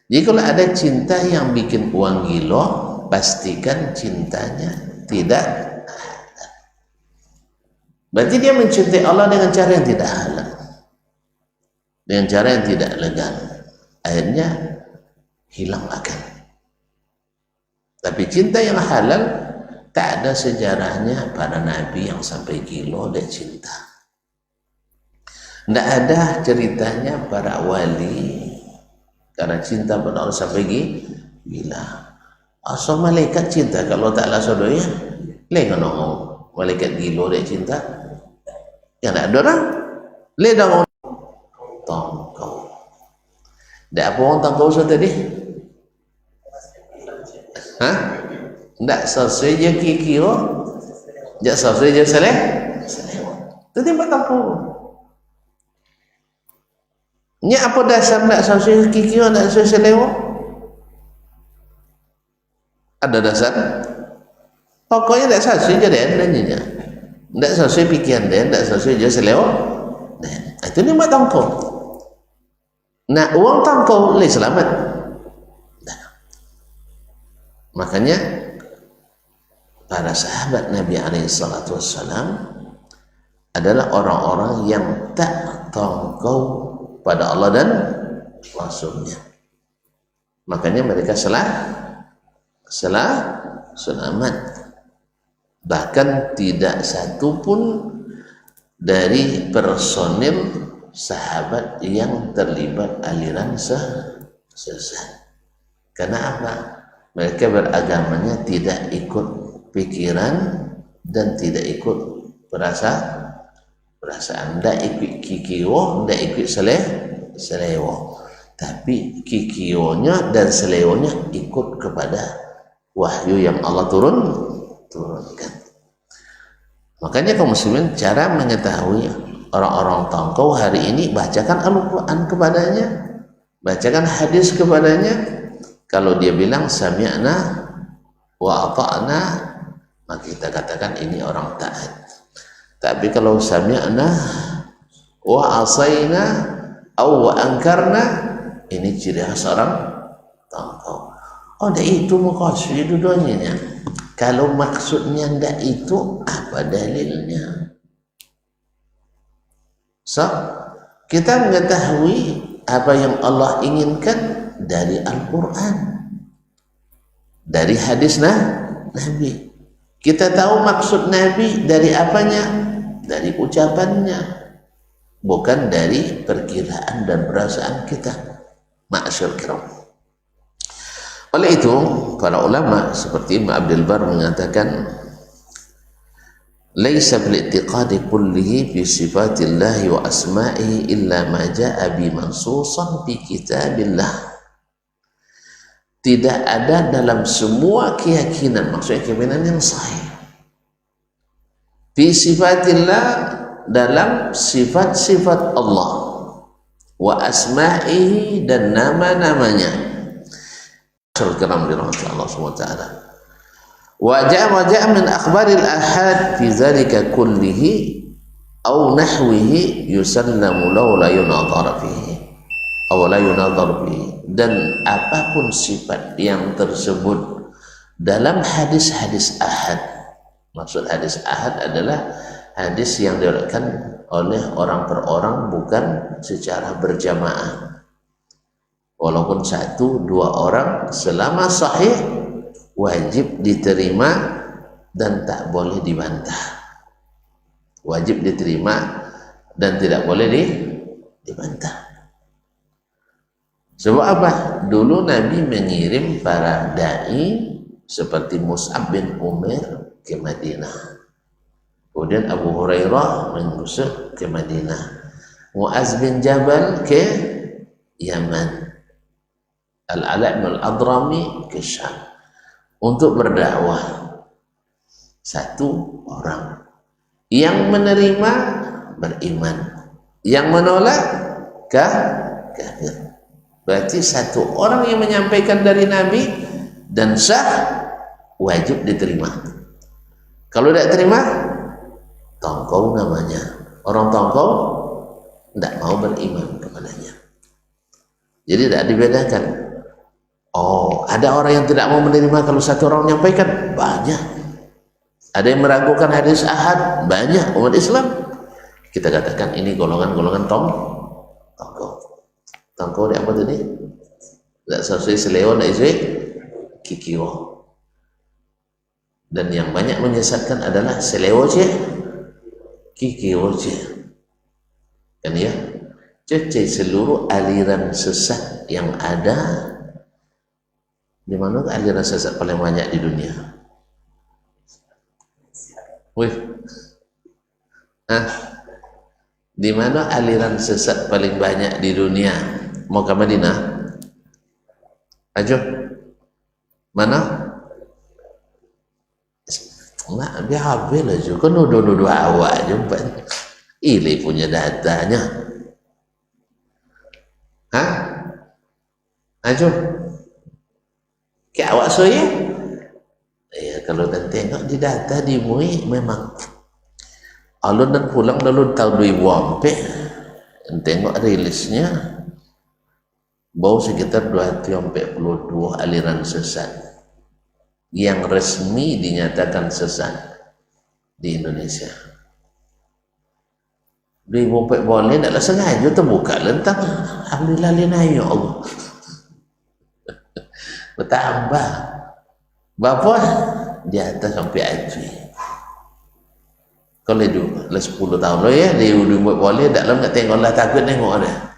Jadi kalau ada cinta yang bikin uang gila, pastikan cintanya tidak halal. Berarti dia mencintai Allah dengan cara yang tidak halal, dengan cara yang tidak legal. Akhirnya hilang akal. Tapi cinta yang halal tak ada sejarahnya para nabi yang sampai gila dia cinta. Tidak ada ceritanya para wali karena cinta pada Allah sampai gila. Asal malaikat cinta kalau tak lah saudara ya. Lain kan malaikat gila dia cinta. Yang tak ada orang. Lain dah orang tangkau. Tak apa orang tangkau so tadi? Hah? Tak sesuai je kira. Tak sesuai je seleh. Tadi buat tangkau. Ini apa dasar nak sesuai kira, nak sesuai selewa? Ada dasar? Pokoknya tak sesuai je dan nanya. Tak sesuai pikiran dan tak sesuai je selewa. Itu ni buat tangkau. Nak uang tangkau boleh selamat. Makanya para sahabat Nabi SAW adalah orang-orang yang tak tangkau pada Allah dan Rasulnya. Makanya mereka selamat. Bahkan tidak satu pun dari personil sahabat yang terlibat aliran sesat. Karena apa? Mereka beragamanya tidak ikut pikiran dan tidak ikut perasaan, tidak ikut kikiwo, tidak ikut selewo. Tapi kikiwonya dan selewonya ikut kepada wahyu yang Allah turunkan. Makanya kaum muslimin cara mengetahui orang-orang tangkau hari ini, bacakan Al-Quran kepadanya, bacakan hadis kepadanya. Kalau dia bilang sami'na wa ata'na, maka kita katakan ini orang taat. Tapi kalau sami'na wa asayna aw wa angkarna, ini ciri khas orang tangkau. Oh, dah itu maqasid dua-duanya. Kalau maksudnya ndak itu, apa dalilnya? So, kita mengetahui apa yang Allah inginkan dari Al-Quran, dari hadis Nabi. Kita tahu maksud Nabi dari apanya? Dari ucapannya, bukan dari perkiraan dan perasaan kita. Ma'asyar kiram. Oleh itu, para ulama seperti Ibn Abdul Bar mengatakan, laisa bil i'tiqadi kullihi fi sifatillahi wa asma'ihi illa ma ja'a bi mansusan fi kitabillah. Tidak ada dalam semua keyakinan, maksudnya keyakinan yang sahih, fi sifatillah, dalam sifat-sifat Allah, wa asma'ihi, dan nama-namanya. Al-Kiram dirahmati Allah SWT. Wa ja'a min akhbaril ahad fi zalika kullihi aw nahwihi yusallamu law la yunadhara fihi aw la yunadhar fihi. Dan apapun sifat yang tersebut dalam hadis-hadis ahad, maksud hadis ahad adalah hadis yang diriwayatkan oleh orang per orang, bukan secara berjamaah. Walaupun satu dua orang, selama sahih wajib diterima dan tak boleh dibantah. Wajib diterima dan tidak boleh dibantah. Sebab apa? Dulu Nabi mengirim para da'i seperti Mus'ab bin Umair ke Madinah, kemudian Abu Hurairah menyusul ke Madinah, Muaz bin Jabal ke Yaman, Al-Ala' bin Al-Adrami ke Syam untuk berdakwah. Satu orang yang menerima beriman, yang menolak kafir. Berarti satu orang yang menyampaikan dari Nabi dan sah, wajib diterima. Kalau tidak terima, tongkol namanya. Orang tongkol tidak mau beriman kepadanya. Jadi tidak dibedakan. Oh, ada orang yang tidak mau menerima kalau satu orang menyampaikan? Banyak. Ada yang meragukan hadis ahad? Banyak umat Islam. Kita katakan ini golongan-golongan tongkol. Tongkol dia apa tadi? Tidak sesuai seleo, tidak sesuai kikiwo. Dan yang banyak menyesatkan adalah seleo je, kikiwo je. Kan ya? Cecah seluruh aliran sesat yang ada. Di mana aliran sesat paling banyak di dunia? Wih. Di mana aliran sesat paling banyak di dunia? Mau ke Madinah? Ajo. Mana? Nak biar habis lah juga nuduh-nuduh awak jumpa. Ini punya datanya. Hah? Ajo. Kayak awak saya? Ya kalau dan tengok di data di MUI memang alun dan pulang lalu tahun 2004 tengok rilisnya baru sekitar 242 aliran sesat yang resmi dinyatakan sesat di Indonesia. 2004 boleh taklah sengaja terbuka lentang, alhamdulillah lina ya Allah. Bertambah berapa di atas sampai ajui. Kalau itu lah 10 tahun lo ya dia udah buat boleh tak lama nak tengok lah, takut tengok ada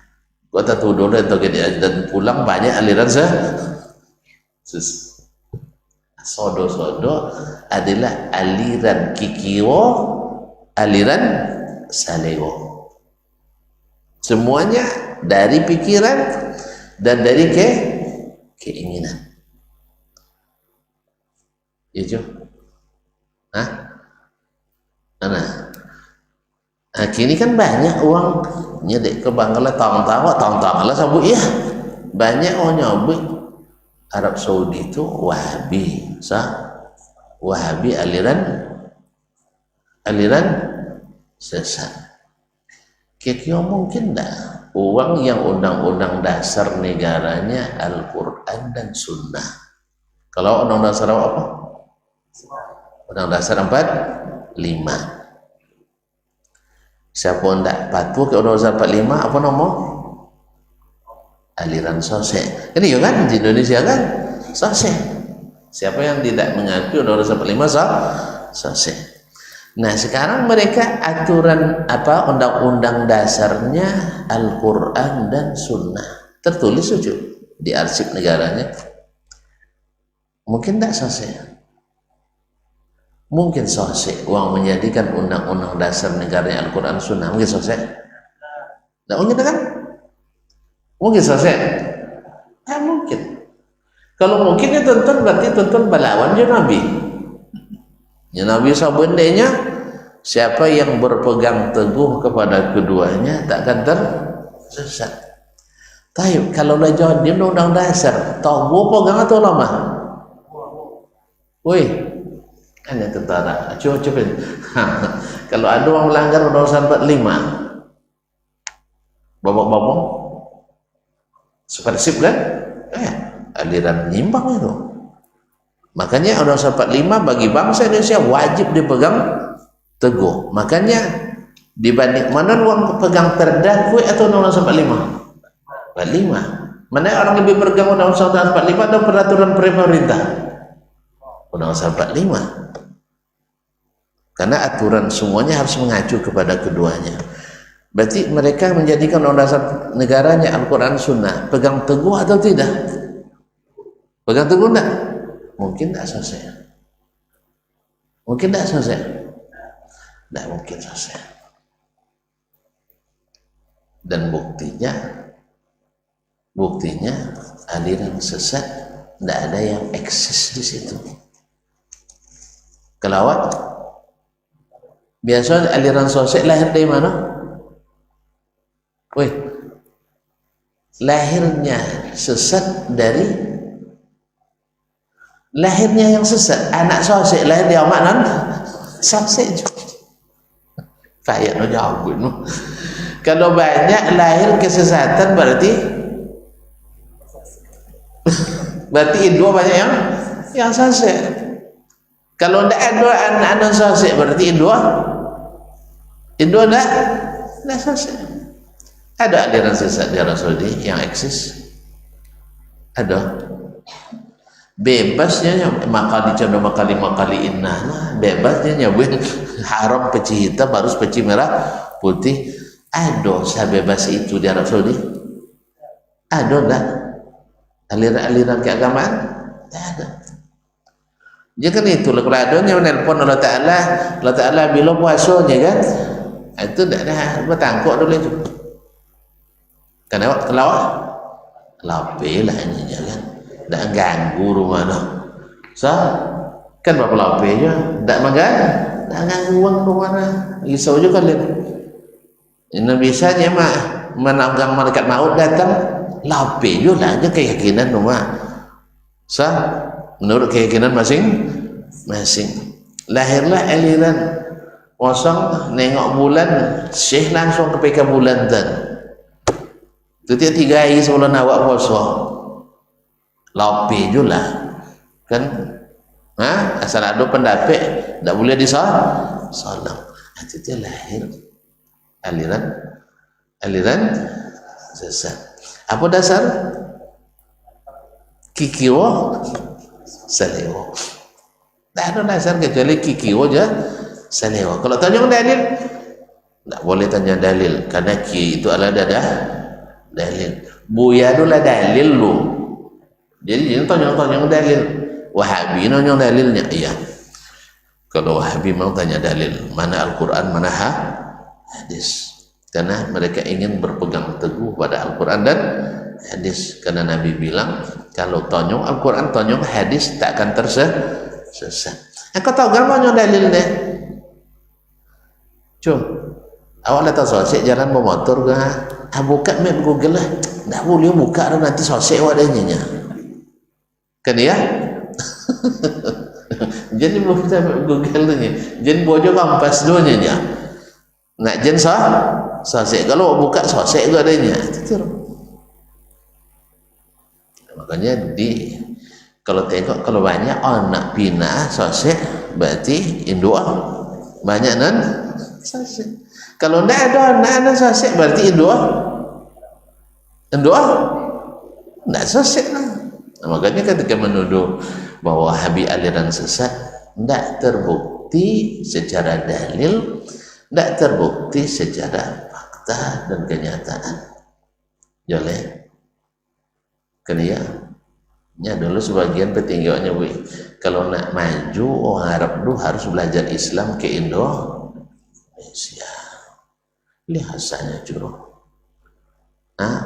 kau tak tahu dulu atau dan pulang banyak aliran sodo adalah aliran kikiwo, aliran salewo, semuanya dari pikiran dan dari keinginan. Iya, kini kan banyak uang nyedek ke Bangla tahun-tahun lah sabuk ya. Banyak orang nyobek Arab Saudi itu Wahabi, Wahabi aliran sesat. Kira-kira mungkin dah uang yang undang-undang dasar negaranya Al-Quran dan Sunnah. Kalau undang-undang dasar apa? Undang dasar 45. Siapa tidak patuh ke undang-undang 45 apa nama? Aliran sosek. Ini ya kan di Indonesia kan sosek. Siapa yang tidak mengakui undang-undang 45 sosek. Nah sekarang mereka aturan apa undang-undang dasarnya Al-Quran dan Sunnah tertulis di arsip negaranya. Mungkin tidak sosek. Mungkin sosek uang menjadikan undang-undang dasar negara Al-Quran Sunnah mungkin sosek. Tidak mungkin kan? Mungkin sosek. Mungkin. Kalau mungkin ya tonton berarti tonton balawan ya Nabi. Ya Nabi sabundenya siapa yang berpegang teguh kepada keduanya takkan tersesat. Tapi kalau lah jawab dia undang dasar, tahu pegang atau lama? Woi. Hanya tentara, coba kalau ada orang melanggar undang-undang 45 babak-babak sepersip kan aliran nyimbang itu. Makanya undang-undang 45 bagi bangsa Indonesia wajib dipegang teguh. Makanya dibanding mana uang pegang terdakwa atau undang-undang 45 mana orang lebih berpegang undang-undang 45 atau peraturan pemerintah? Undang-undang 45. Karena aturan semuanya harus mengacu kepada keduanya. Berarti mereka menjadikan undang-undang negaranya Al-Quran Sunnah pegang teguh atau tidak? Pegang teguh enggak? Mungkin tidak selesai. Mungkin tidak selesai. Tidak mungkin selesai. Dan buktinya aliran sesat tidak ada yang eksis di situ. Kelawat biasa aliran sesat lahir dari mana? Wih, lahirnya sesat dari lahirnya yang sesat. Anak sesat lahir dia mak non sesat juga. Kayak no jawab no. Kalau banyak lahir kesesatan berarti dua banyak yang sesat. Kalau tidak ada anak-anak sesat berarti dua tidak sesat. Ada aliran sesat di Rasulullah yang eksis. Ada. Bebasnya makali condo makali inna bebasnya nyabuin haram peci hitam harus peci merah putih. Ada sebebas itu di Arab Saudi? Ada enggak? Aliran-aliran keagamaan? Tidak ada. Jadi kan itu kalau ada yang menelpon Allah Ta'ala bila puasanya kan itu tidak ada bertangkuk dulu itu. Kenapa? Lape lah ini kan. Tidak ganggu rumah no. So, kan berapa lape je? Tidak ganggu uang rumah no. Risau je kalian. Ini biasanya mah menanggang malaikat maut datang lape je lah aja keyakinan rumah. So, menurut keyakinan masing-masing. Lahirlah aliran kosong nengok bulan, syekh langsung kepeka bulan dan. Setiap 3 hari sebelum awak puasa lapi julah kan asal ada pendapat tak boleh disolat itu dia lahir aliran sesat. Apa dasar? Kikiwo salewo. Tak ada dasar kecuali kikiwo je salewo. Kalau tanya dalil tak boleh tanya dalil karena ki itu adalah dalil. Buya itulah dalil lu. Jadi jangan tanya dalil. Wahabi nanya dalilnya. Iya. Kalau Wahabi mau tanya dalil, mana Al-Quran, mana hadis. Karena mereka ingin berpegang teguh pada Al-Quran dan hadis. Karena Nabi bilang, kalau tanya Al-Quran, tanya hadis tak akan tersesat. Kau tahu kan mana dalilnya? Cuma, awak letak sosek jalan bermotor ke? Buka map Google lah. Tak boleh buka nanti sosek wadahnya. Kan ya? Jadi buka map Google nya. Jadi bojo kampas duanya nya. Nak jen sosek. Kalau buka sosek ke adanya. Makanya kalau tengok kalau banyak anak pinah sosek berarti induk banyak nan sosek. Kalau tidak ada anak-anak sosek berarti induk tidak sesat. Makanya ketika menuduh bahwa Wahabi aliran sesat tidak terbukti secara dalil, tidak terbukti secara fakta dan kenyataan. Joleh kan ya dulu sebagian petingginya kalau nak maju orang Arab dulu harus belajar Islam ke Indonesia. Lihat saja curang.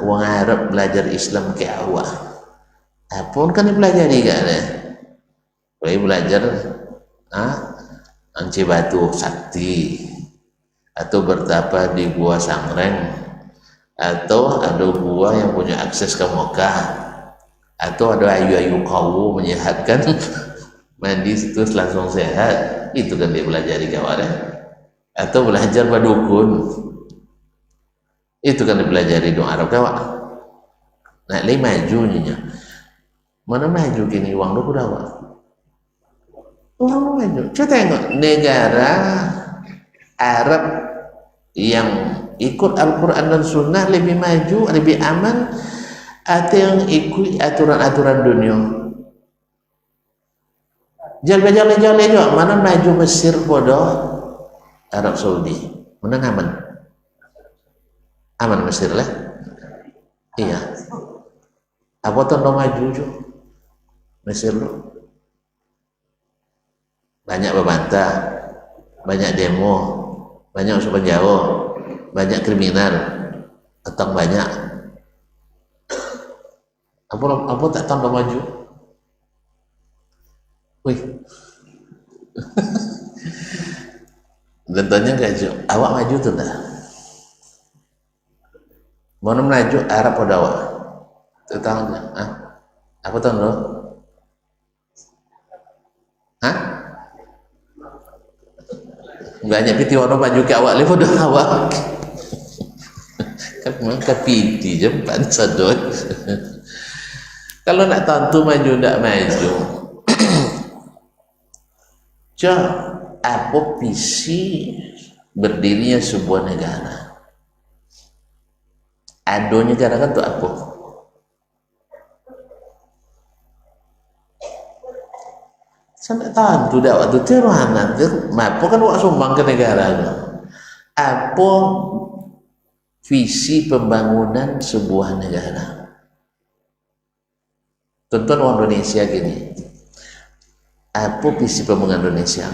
Orang Arab belajar Islam ke awal. Pun kan dipelajari kan ya. Belajar anci batu sakti atau bertapa di gua Sangreng atau ada gua yang punya akses ke Mekah atau ada ayu-ayu kawu menyehatkan mandi terus langsung sehat. Itu kan dia pelajari kawan ya. Atau belajar badukun. Itu kan dipelajari dong Arab kawan. Nah, ini majunya. Mana maju gini uang lu berapa? Uang lu maju. Coba tengok negara Arab yang ikut Al-Quran dan Sunnah lebih maju, lebih aman, atau yang ikut aturan-aturan dunia. Jalan-jalan juga. Mana maju Mesir bodoh Arab Saudi. Mana aman? Aman Mesir lah. Iya. Apa tanda maju juga Mesir lo? banyak berbantah, banyak demo, banyak masuk penjara, banyak kriminal, atau banyak apa tak tambah maju. Wih, dan tanya gak awak maju tuh dah. Mau maju Arab pada awak. Tetangga, apa tuh lo? Hah? Banyak piti warna maju ke awak, lepas dah awak. Kan memang kapiti je pan sadot. Kalau nak tentu maju tak maju. Cak, apa visi berdirinya sebuah negara? Ado negara kan tu apa? Saya tak tahu dah waktu tu mana tu, apa kan wak sumbang ke negara tu? Apa visi pembangunan sebuah negara? Tonton orang Indonesia gini. Apa visi pembangunan Indonesia?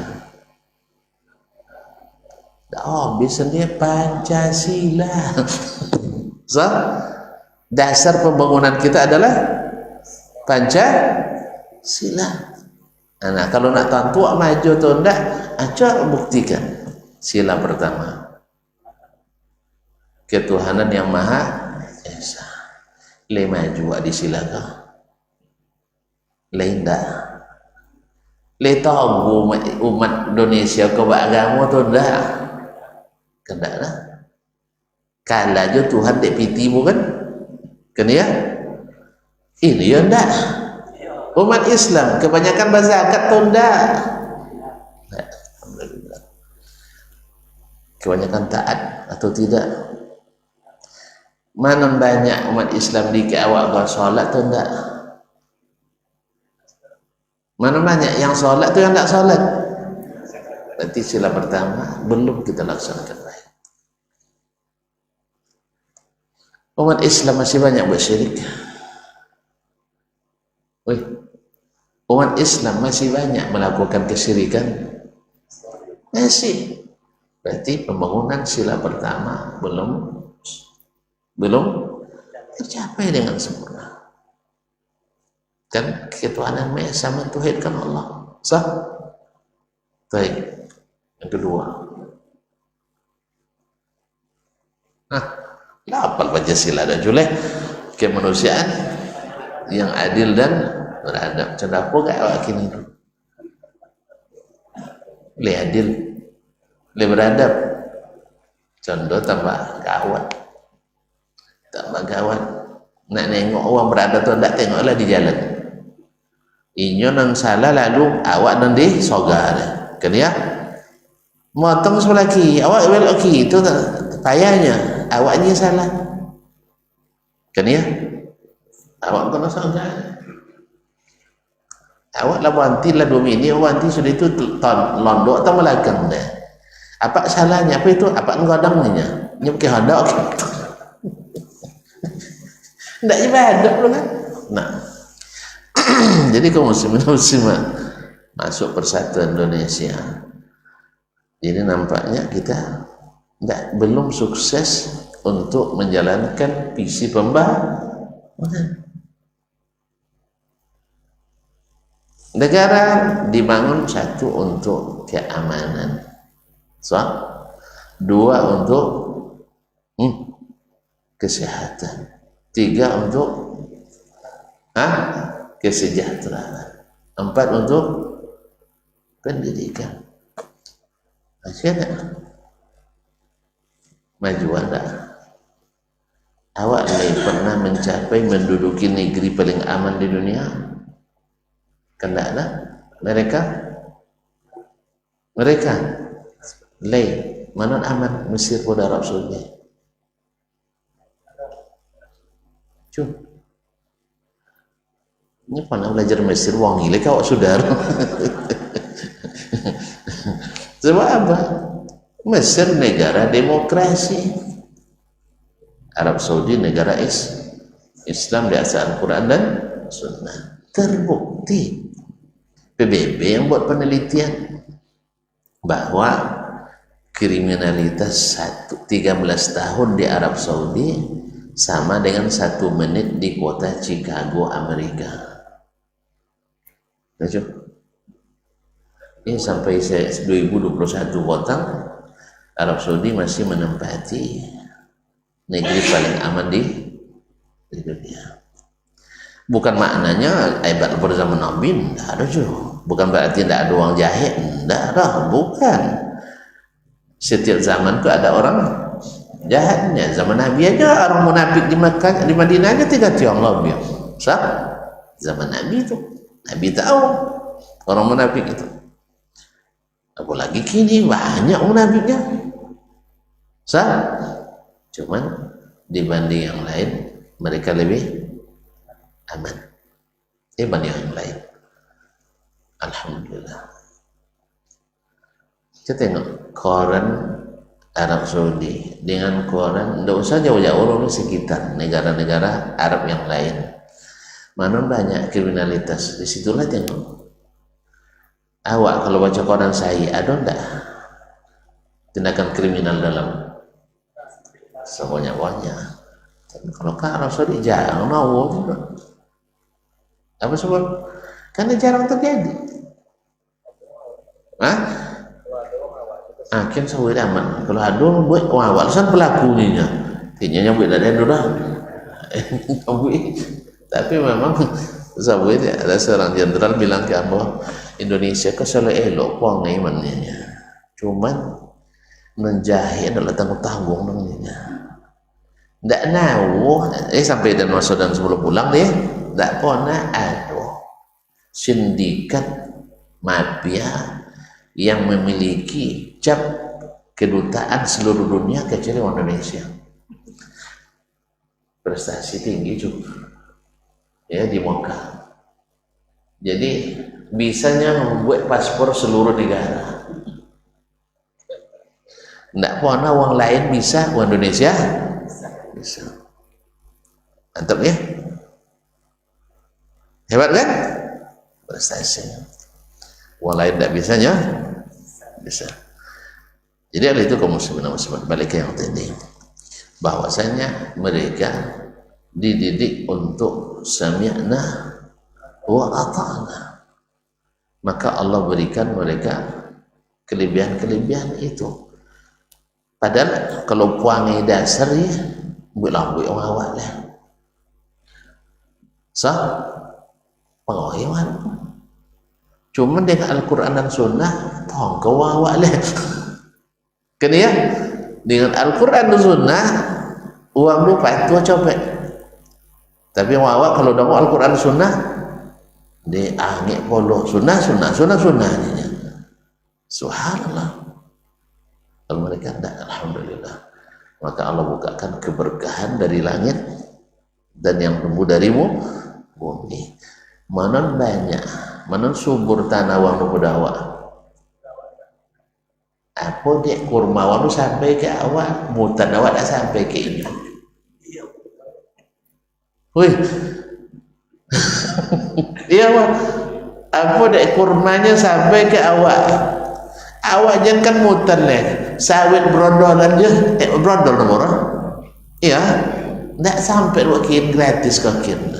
Biasanya Pancasila. So, dasar pembangunan kita adalah Pancasila. Nah, kalau nak tentu maju atau enggak, coba buktikan. Sila pertama, ketuhanan yang Maha Esa. Le maju di sila ka. Le enggak. Le tahu umat Indonesia ke agama atau enggak? Kendak lah. Kala je Tuhan dek piti bukan? Kan ya? Ini ya enggak. Umat Islam kebanyakan berzakat atau enggak? Alhamdulillah. Kebanyakan taat atau tidak? Mana banyak umat Islam di awak bersolat atau enggak? Mana banyak yang solat tu yang tak solat? Berarti sila pertama belum kita laksanakan baik. Umat Islam masih banyak bersyirik. Umat Islam masih banyak melakukan kesyirikan. Masih. Berarti pembangunan sila pertama belum tercapai dengan sempurna. Kan ketuhanan Maha Esa mentauhidkan Allah. Sah? Baik. Yang kedua. Lapal Pancasila dan juleh kemanusiaan yang adil dan beradab. Cendapo gak awak kini tu? Le adil, le beradab. Contoh tambah gawat. Tambah gawat. Nak nengok orang beradab tu tak tengoklah di jalan. Inyo nang salah lalu awak nang di sogar. Kan ya? Motong sebelah kiri, awak belok kiri itu payahnya. Awaknya salah. Kan ya? Awak kena sogar. Awak lah wanti lah 2 minit, wanti sudah itu londok atau melakang dah. Apa salahnya? Apa itu? Apa ngodangnya? Ini pakai hodok. Tidak ibadah loh kan? Nah, jadi kaum muslimin masuk persatuan Indonesia. Jadi nampaknya kita belum sukses untuk menjalankan visi pembangunan. Negara dibangun satu untuk keamanan, dua untuk kesehatan, 3 untuk kesejahteraan, 4 untuk pendidikan. Akhirnya maju anda. Awak pernah mencapai menduduki negeri paling aman di dunia? Kendaklah mereka mana aman Mesir pada Arab Saudi. Ini pernah belajar Mesir wong gile kau saudara. Sebab apa? Mesir negara demokrasi, Arab Saudi negara Islam di atas Al-Quran dan Sunnah. Terbukti. PBB yang buat penelitian bahwa kriminalitas 13 tahun di Arab Saudi sama dengan 1 menit di kota Chicago, Amerika. Ini sampai 2021 kota Arab Saudi masih menempati negeri paling aman di dunia. Bukan maknanya hebat pada zaman Nabi, tidak ada juga. Bukan berarti tidak ada orang jahil, tidak ada, bukan. Setiap zaman itu ada orang jahatnya. Zaman Nabi aja orang munafik di Makkah, di Madinah aja 3 tiang lebih. Sah? Zaman Nabi itu, Nabi tahu orang munafik itu. Apalagi kini banyak munafiknya. Sah? Cuman dibanding yang lain mereka lebih aman dibanding yang lain. Alhamdulillah. Kita tengok koran Arab Saudi dengan koran, tidak usah jauh-jauh di sekitar negara-negara Arab yang lain, mana banyak kriminalitas. Disitulah tengok. Awak kalau baca koran saya ada enggak tindakan kriminal dalam sebanyak-banyak? Kalau ke Arab Saudi jarang nawa juga. Apa sebab? Karena jarang terjadi. Akhirnya sawit aman. Kalau ada buat alasan pelakunya, kayaknya buat ada dah. Tapi memang sawit ada seorang jenderal bilang ke Abah, Indonesia ke selalu elok puang imannya. Cuman menjahit adalah tanggung-tanggung namanya. Ndak nahu sampai dan masa dan sebelum pulang dia ndak pernah ada sindikat mafia yang memiliki cap kedutaan seluruh dunia kecuali Indonesia. Prestasi tinggi juga ya di Moka. Jadi bisanya membuat paspor seluruh negara. Ndak pernah orang lain bisa, orang Indonesia bisa. Mantap ya? Hebat kan? Prestasi. Orang lain tidak bisanya bisa. Jadi hal itu kaum muslimin dan muslimat, balik ke yang tadi, bahwasanya mereka dididik untuk sami'na wa ata'na, maka Allah berikan mereka kelebihan-kelebihan itu. Padahal kalau puangi dasar ya buat orang awak lah. Pengawalan. Cuma dengan Al-Quran dan Sunnah tong kau awak lah. Kan ya? Dengan Al-Quran dan Sunnah uang lu patuh copet. Tapi orang awak kalau dah Al-Quran dan Sunnah dia angin polo sunnah. Subhanallah. Kalau mereka tidak, alhamdulillah. Maka Allah bukakan keberkahan dari langit dan yang tumbuh dari bumi. Mana banyak, mana subur tanah wang dawa. Apa dia kurma wang sampai ke awak, mutan awak dah sampai ke ini. Wih, iya wang. Apa dia kurmanya sampai ke awak. Awak jangan kan mutan leh. Sawit brondolan je, brondol nomor. Iya, tidak sampai wakin gratis kakin.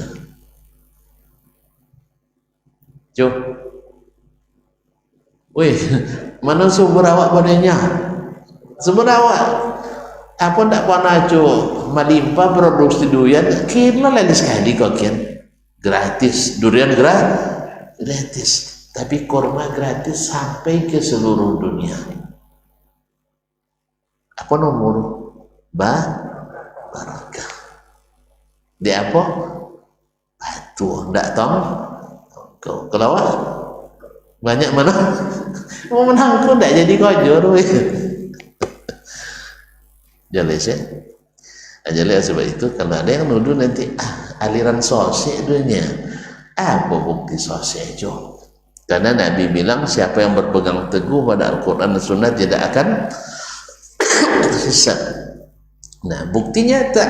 Cuk, wih, mana sumber awak padanya? Sumber awak, apa tidak pernah cuk melimpa produksi durian, kira lagi sekali kakin, gratis, durian gratis, tapi kurma gratis sampai ke seluruh dunia. Apa nomor barakah di apa batu ndak tong kau kalau banyak mana mau menang kau ndak jadi kojor jelas ya jelas. Sebab itu kalau ada yang nuduh nanti aliran sosial dunia apa bukti sosial itu, karena Nabi bilang siapa yang berpegang teguh pada Al-Quran dan Sunnah tidak akan sesat. Nah, bukti nyata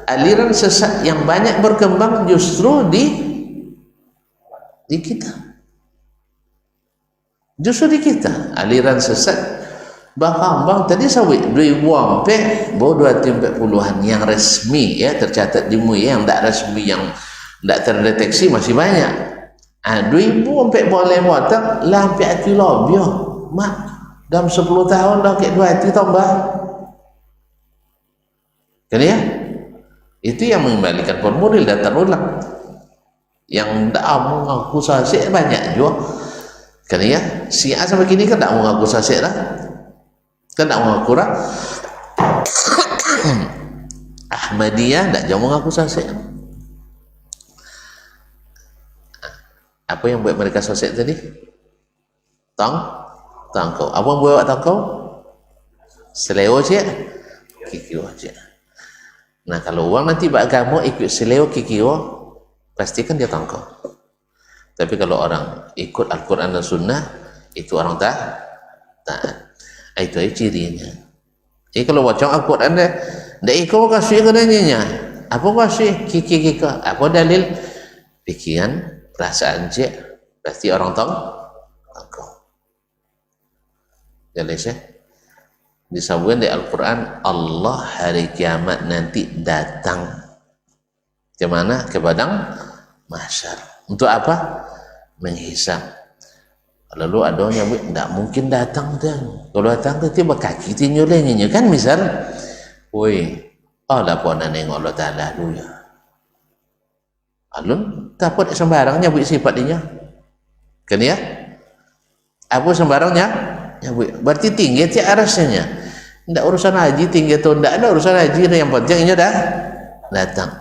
aliran sesat yang banyak berkembang justru di kita. Justru di kita aliran sesat berkembang. Tadi sawit 2004 baru 240-an yang resmi ya tercatat di MUI, yang tak resmi yang tak terdeteksi masih banyak. 2004 boleh watang lampi hati lobio mak dalam 10 tahun dah ke 2 hati tambah kan ya. Itu yang mengembalikan formulir dan terulang. Yang tak mengaku sasik banyak juga kan ya. Syiah sampai kini kan tak mengaku sasik lah, kan tak mengaku lah. Ahmadiyah tak jauh mengaku sasik. Apa yang buat mereka sasik tadi? Tangkau. Apa yang buat tangkau? Seleo cik, kikio cik. Nah kalau orang nanti beragama ikut seleo kikio, pastikan dia tangkau. Tapi kalau orang ikut Al-Quran dan Sunnah, itu orang taat. Itu aja cirinya. Jadi kalau baca Al-Quran dia, tak ikut kasih kenanya. Apa kasih? Kiki. Apa dalil? Pikiran, perasaan cik, pasti orang tangkau. Jelas ya? Disebutkan di Al-Quran, Allah hari kiamat nanti datang ke mana? Ke padang mahsyar. Untuk apa? Menghisap. Lalu ada yang nyebut tak mungkin datang dan kalau datang tiba kaki tinyolenya kan misal, woi, ada pun nengok Allah Taala dulu ya. Alun tak apa sembarang nyebut sifat dia, kan ya? Apa sembarangnya? Nyebut. Berarti tinggi tiap arasnya. Tidak urusan haji tinggi atau tidak ada urusan haji, yang penting ini dah datang.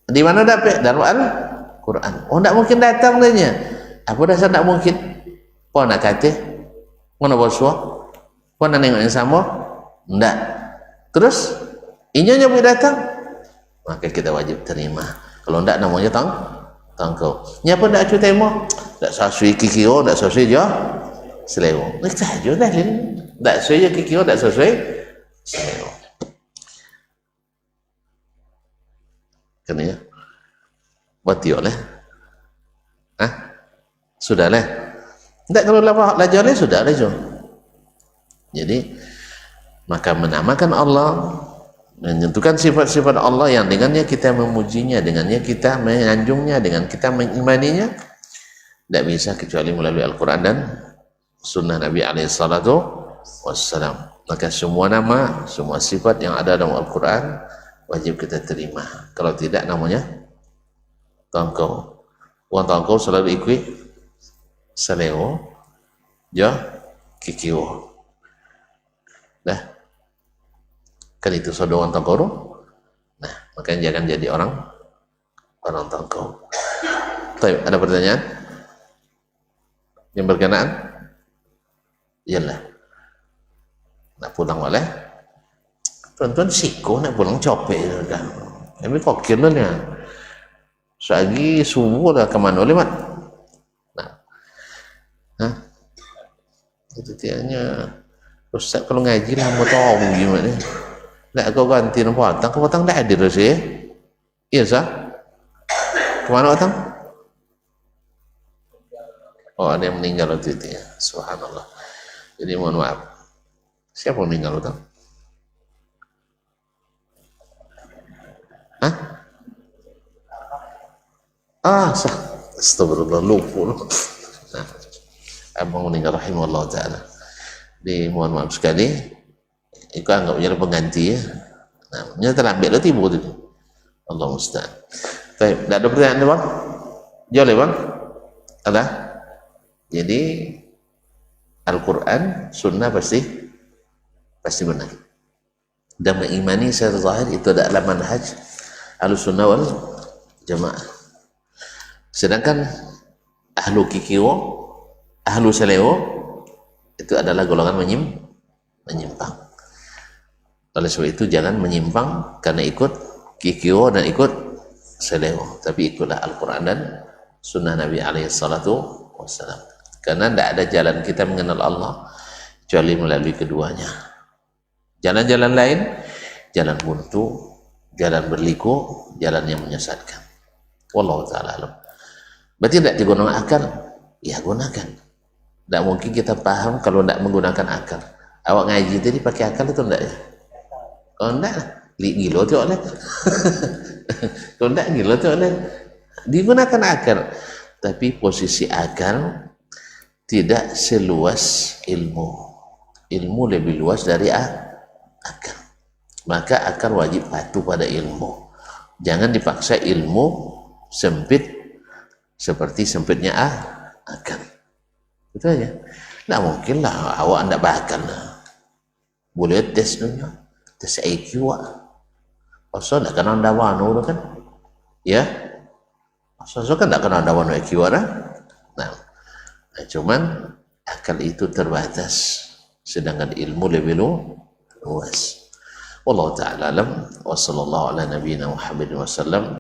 Di mana dapat? Dalam Al-Quran. Oh, tidak mungkin datang dia. Apa dasar tidak mungkin? Kau nak kata? Kau nak bersuah? Kau nak nengok yang sama? Tidak. Terus, ini nyebut datang, maka kita wajib terima. Kalau tidak namanya tangkau. Nyapa tidak cuci temo? Tak sesuai kikio, tak sesuai je selewong. Tak saja dah. Tak sesuai je kikio, tak sesuai selewong. Kan ya? Batiok lah. Sudah lah. Tak kalau lajar lah sudah lah jo. Jadi maka menamakan Allah, menyentuhkan sifat-sifat Allah yang dengannya kita memujinya, dengannya kita menyanjungnya, dengan kita mengimaninya, tidak bisa kecuali melalui Al-Quran dan Sunnah Nabi SAW. Maka semua nama, semua sifat yang ada dalam Al-Quran wajib kita terima. Kalau tidak namanya tangkau. Orang tangkau selalu ikut seleo, ya kikio. Dah, kan itu saudara orang tangkau. Nah, makanya jangan jadi orang tangkau. Baik, ada pertanyaan yang berkenaan? Iyalah. Nak pulang boleh? Tuan-tuan siko nak pulang capek dah. Tapi kokil lah ni. Sagi subuh dah ke mana boleh mat? Nah. Itu tianya Ustaz kalau ngaji lah mau tahu gimana. Tak kau ganti nombor datang, kau datang tak hadir sih. Iya sah? Kemana datang? Oh, ada yang meninggal waktu itu ya. Subhanallah. Jadi mohon maaf. Siapa yang meninggal datang? Sah. Astagfirullah, lupa. Nah, abang meninggal rahimahullah ta'ala. Di mohon maaf sekali, itu anggap jadi pengganti ya. Nah, dia terlambat lah tiba tu. Allah musta'an. Baik, tak ada pertanyaan ni bang? Jauh bang? Ada? Jadi Al-Quran, Sunnah pasti benar. Dan mengimani secara zahir itu adalah manhaj Ahlussunnah wal Jamaah. Sedangkan ahlu kikiwo, ahlu selewo itu adalah golongan menyimpang. Oleh sebab itu jangan menyimpang karena ikut kikiwo dan ikut selewo, tapi ikutlah Al-Quran dan Sunnah Nabi SAW. Karena tidak ada jalan kita mengenal Allah kecuali melalui keduanya. Jalan-jalan lain, jalan buntu, jalan berliku, jalan yang menyesatkan. Wallahu ta'ala alam. Berarti tidak digunakan akal? Ya gunakan. Tidak mungkin kita paham kalau tidak menggunakan akal. Awak ngaji tadi pakai akal itu enggak ya? Kalau enggak, gila tu oleh. Kalau enggak gila tu oleh. Digunakan akal. Tapi posisi akal tidak seluas ilmu. Ilmu lebih luas dari akal. Maka akal wajib patuh pada ilmu. Jangan dipaksa ilmu sempit seperti sempitnya akal. Itu aja. Nah mungkin lah awak anda bakal lah. Boleh tes dunia, tes IQ awak. Pasal tak kena anda wano kan? Ya, pasal kan tak kena anda wano IQ awak dah. Nah, cuman akal itu terbatas, sedangkan ilmu lebih luas. Wallahu ta'ala alam wa sallallahu ala nabiyyina Muhammadin wa sallam.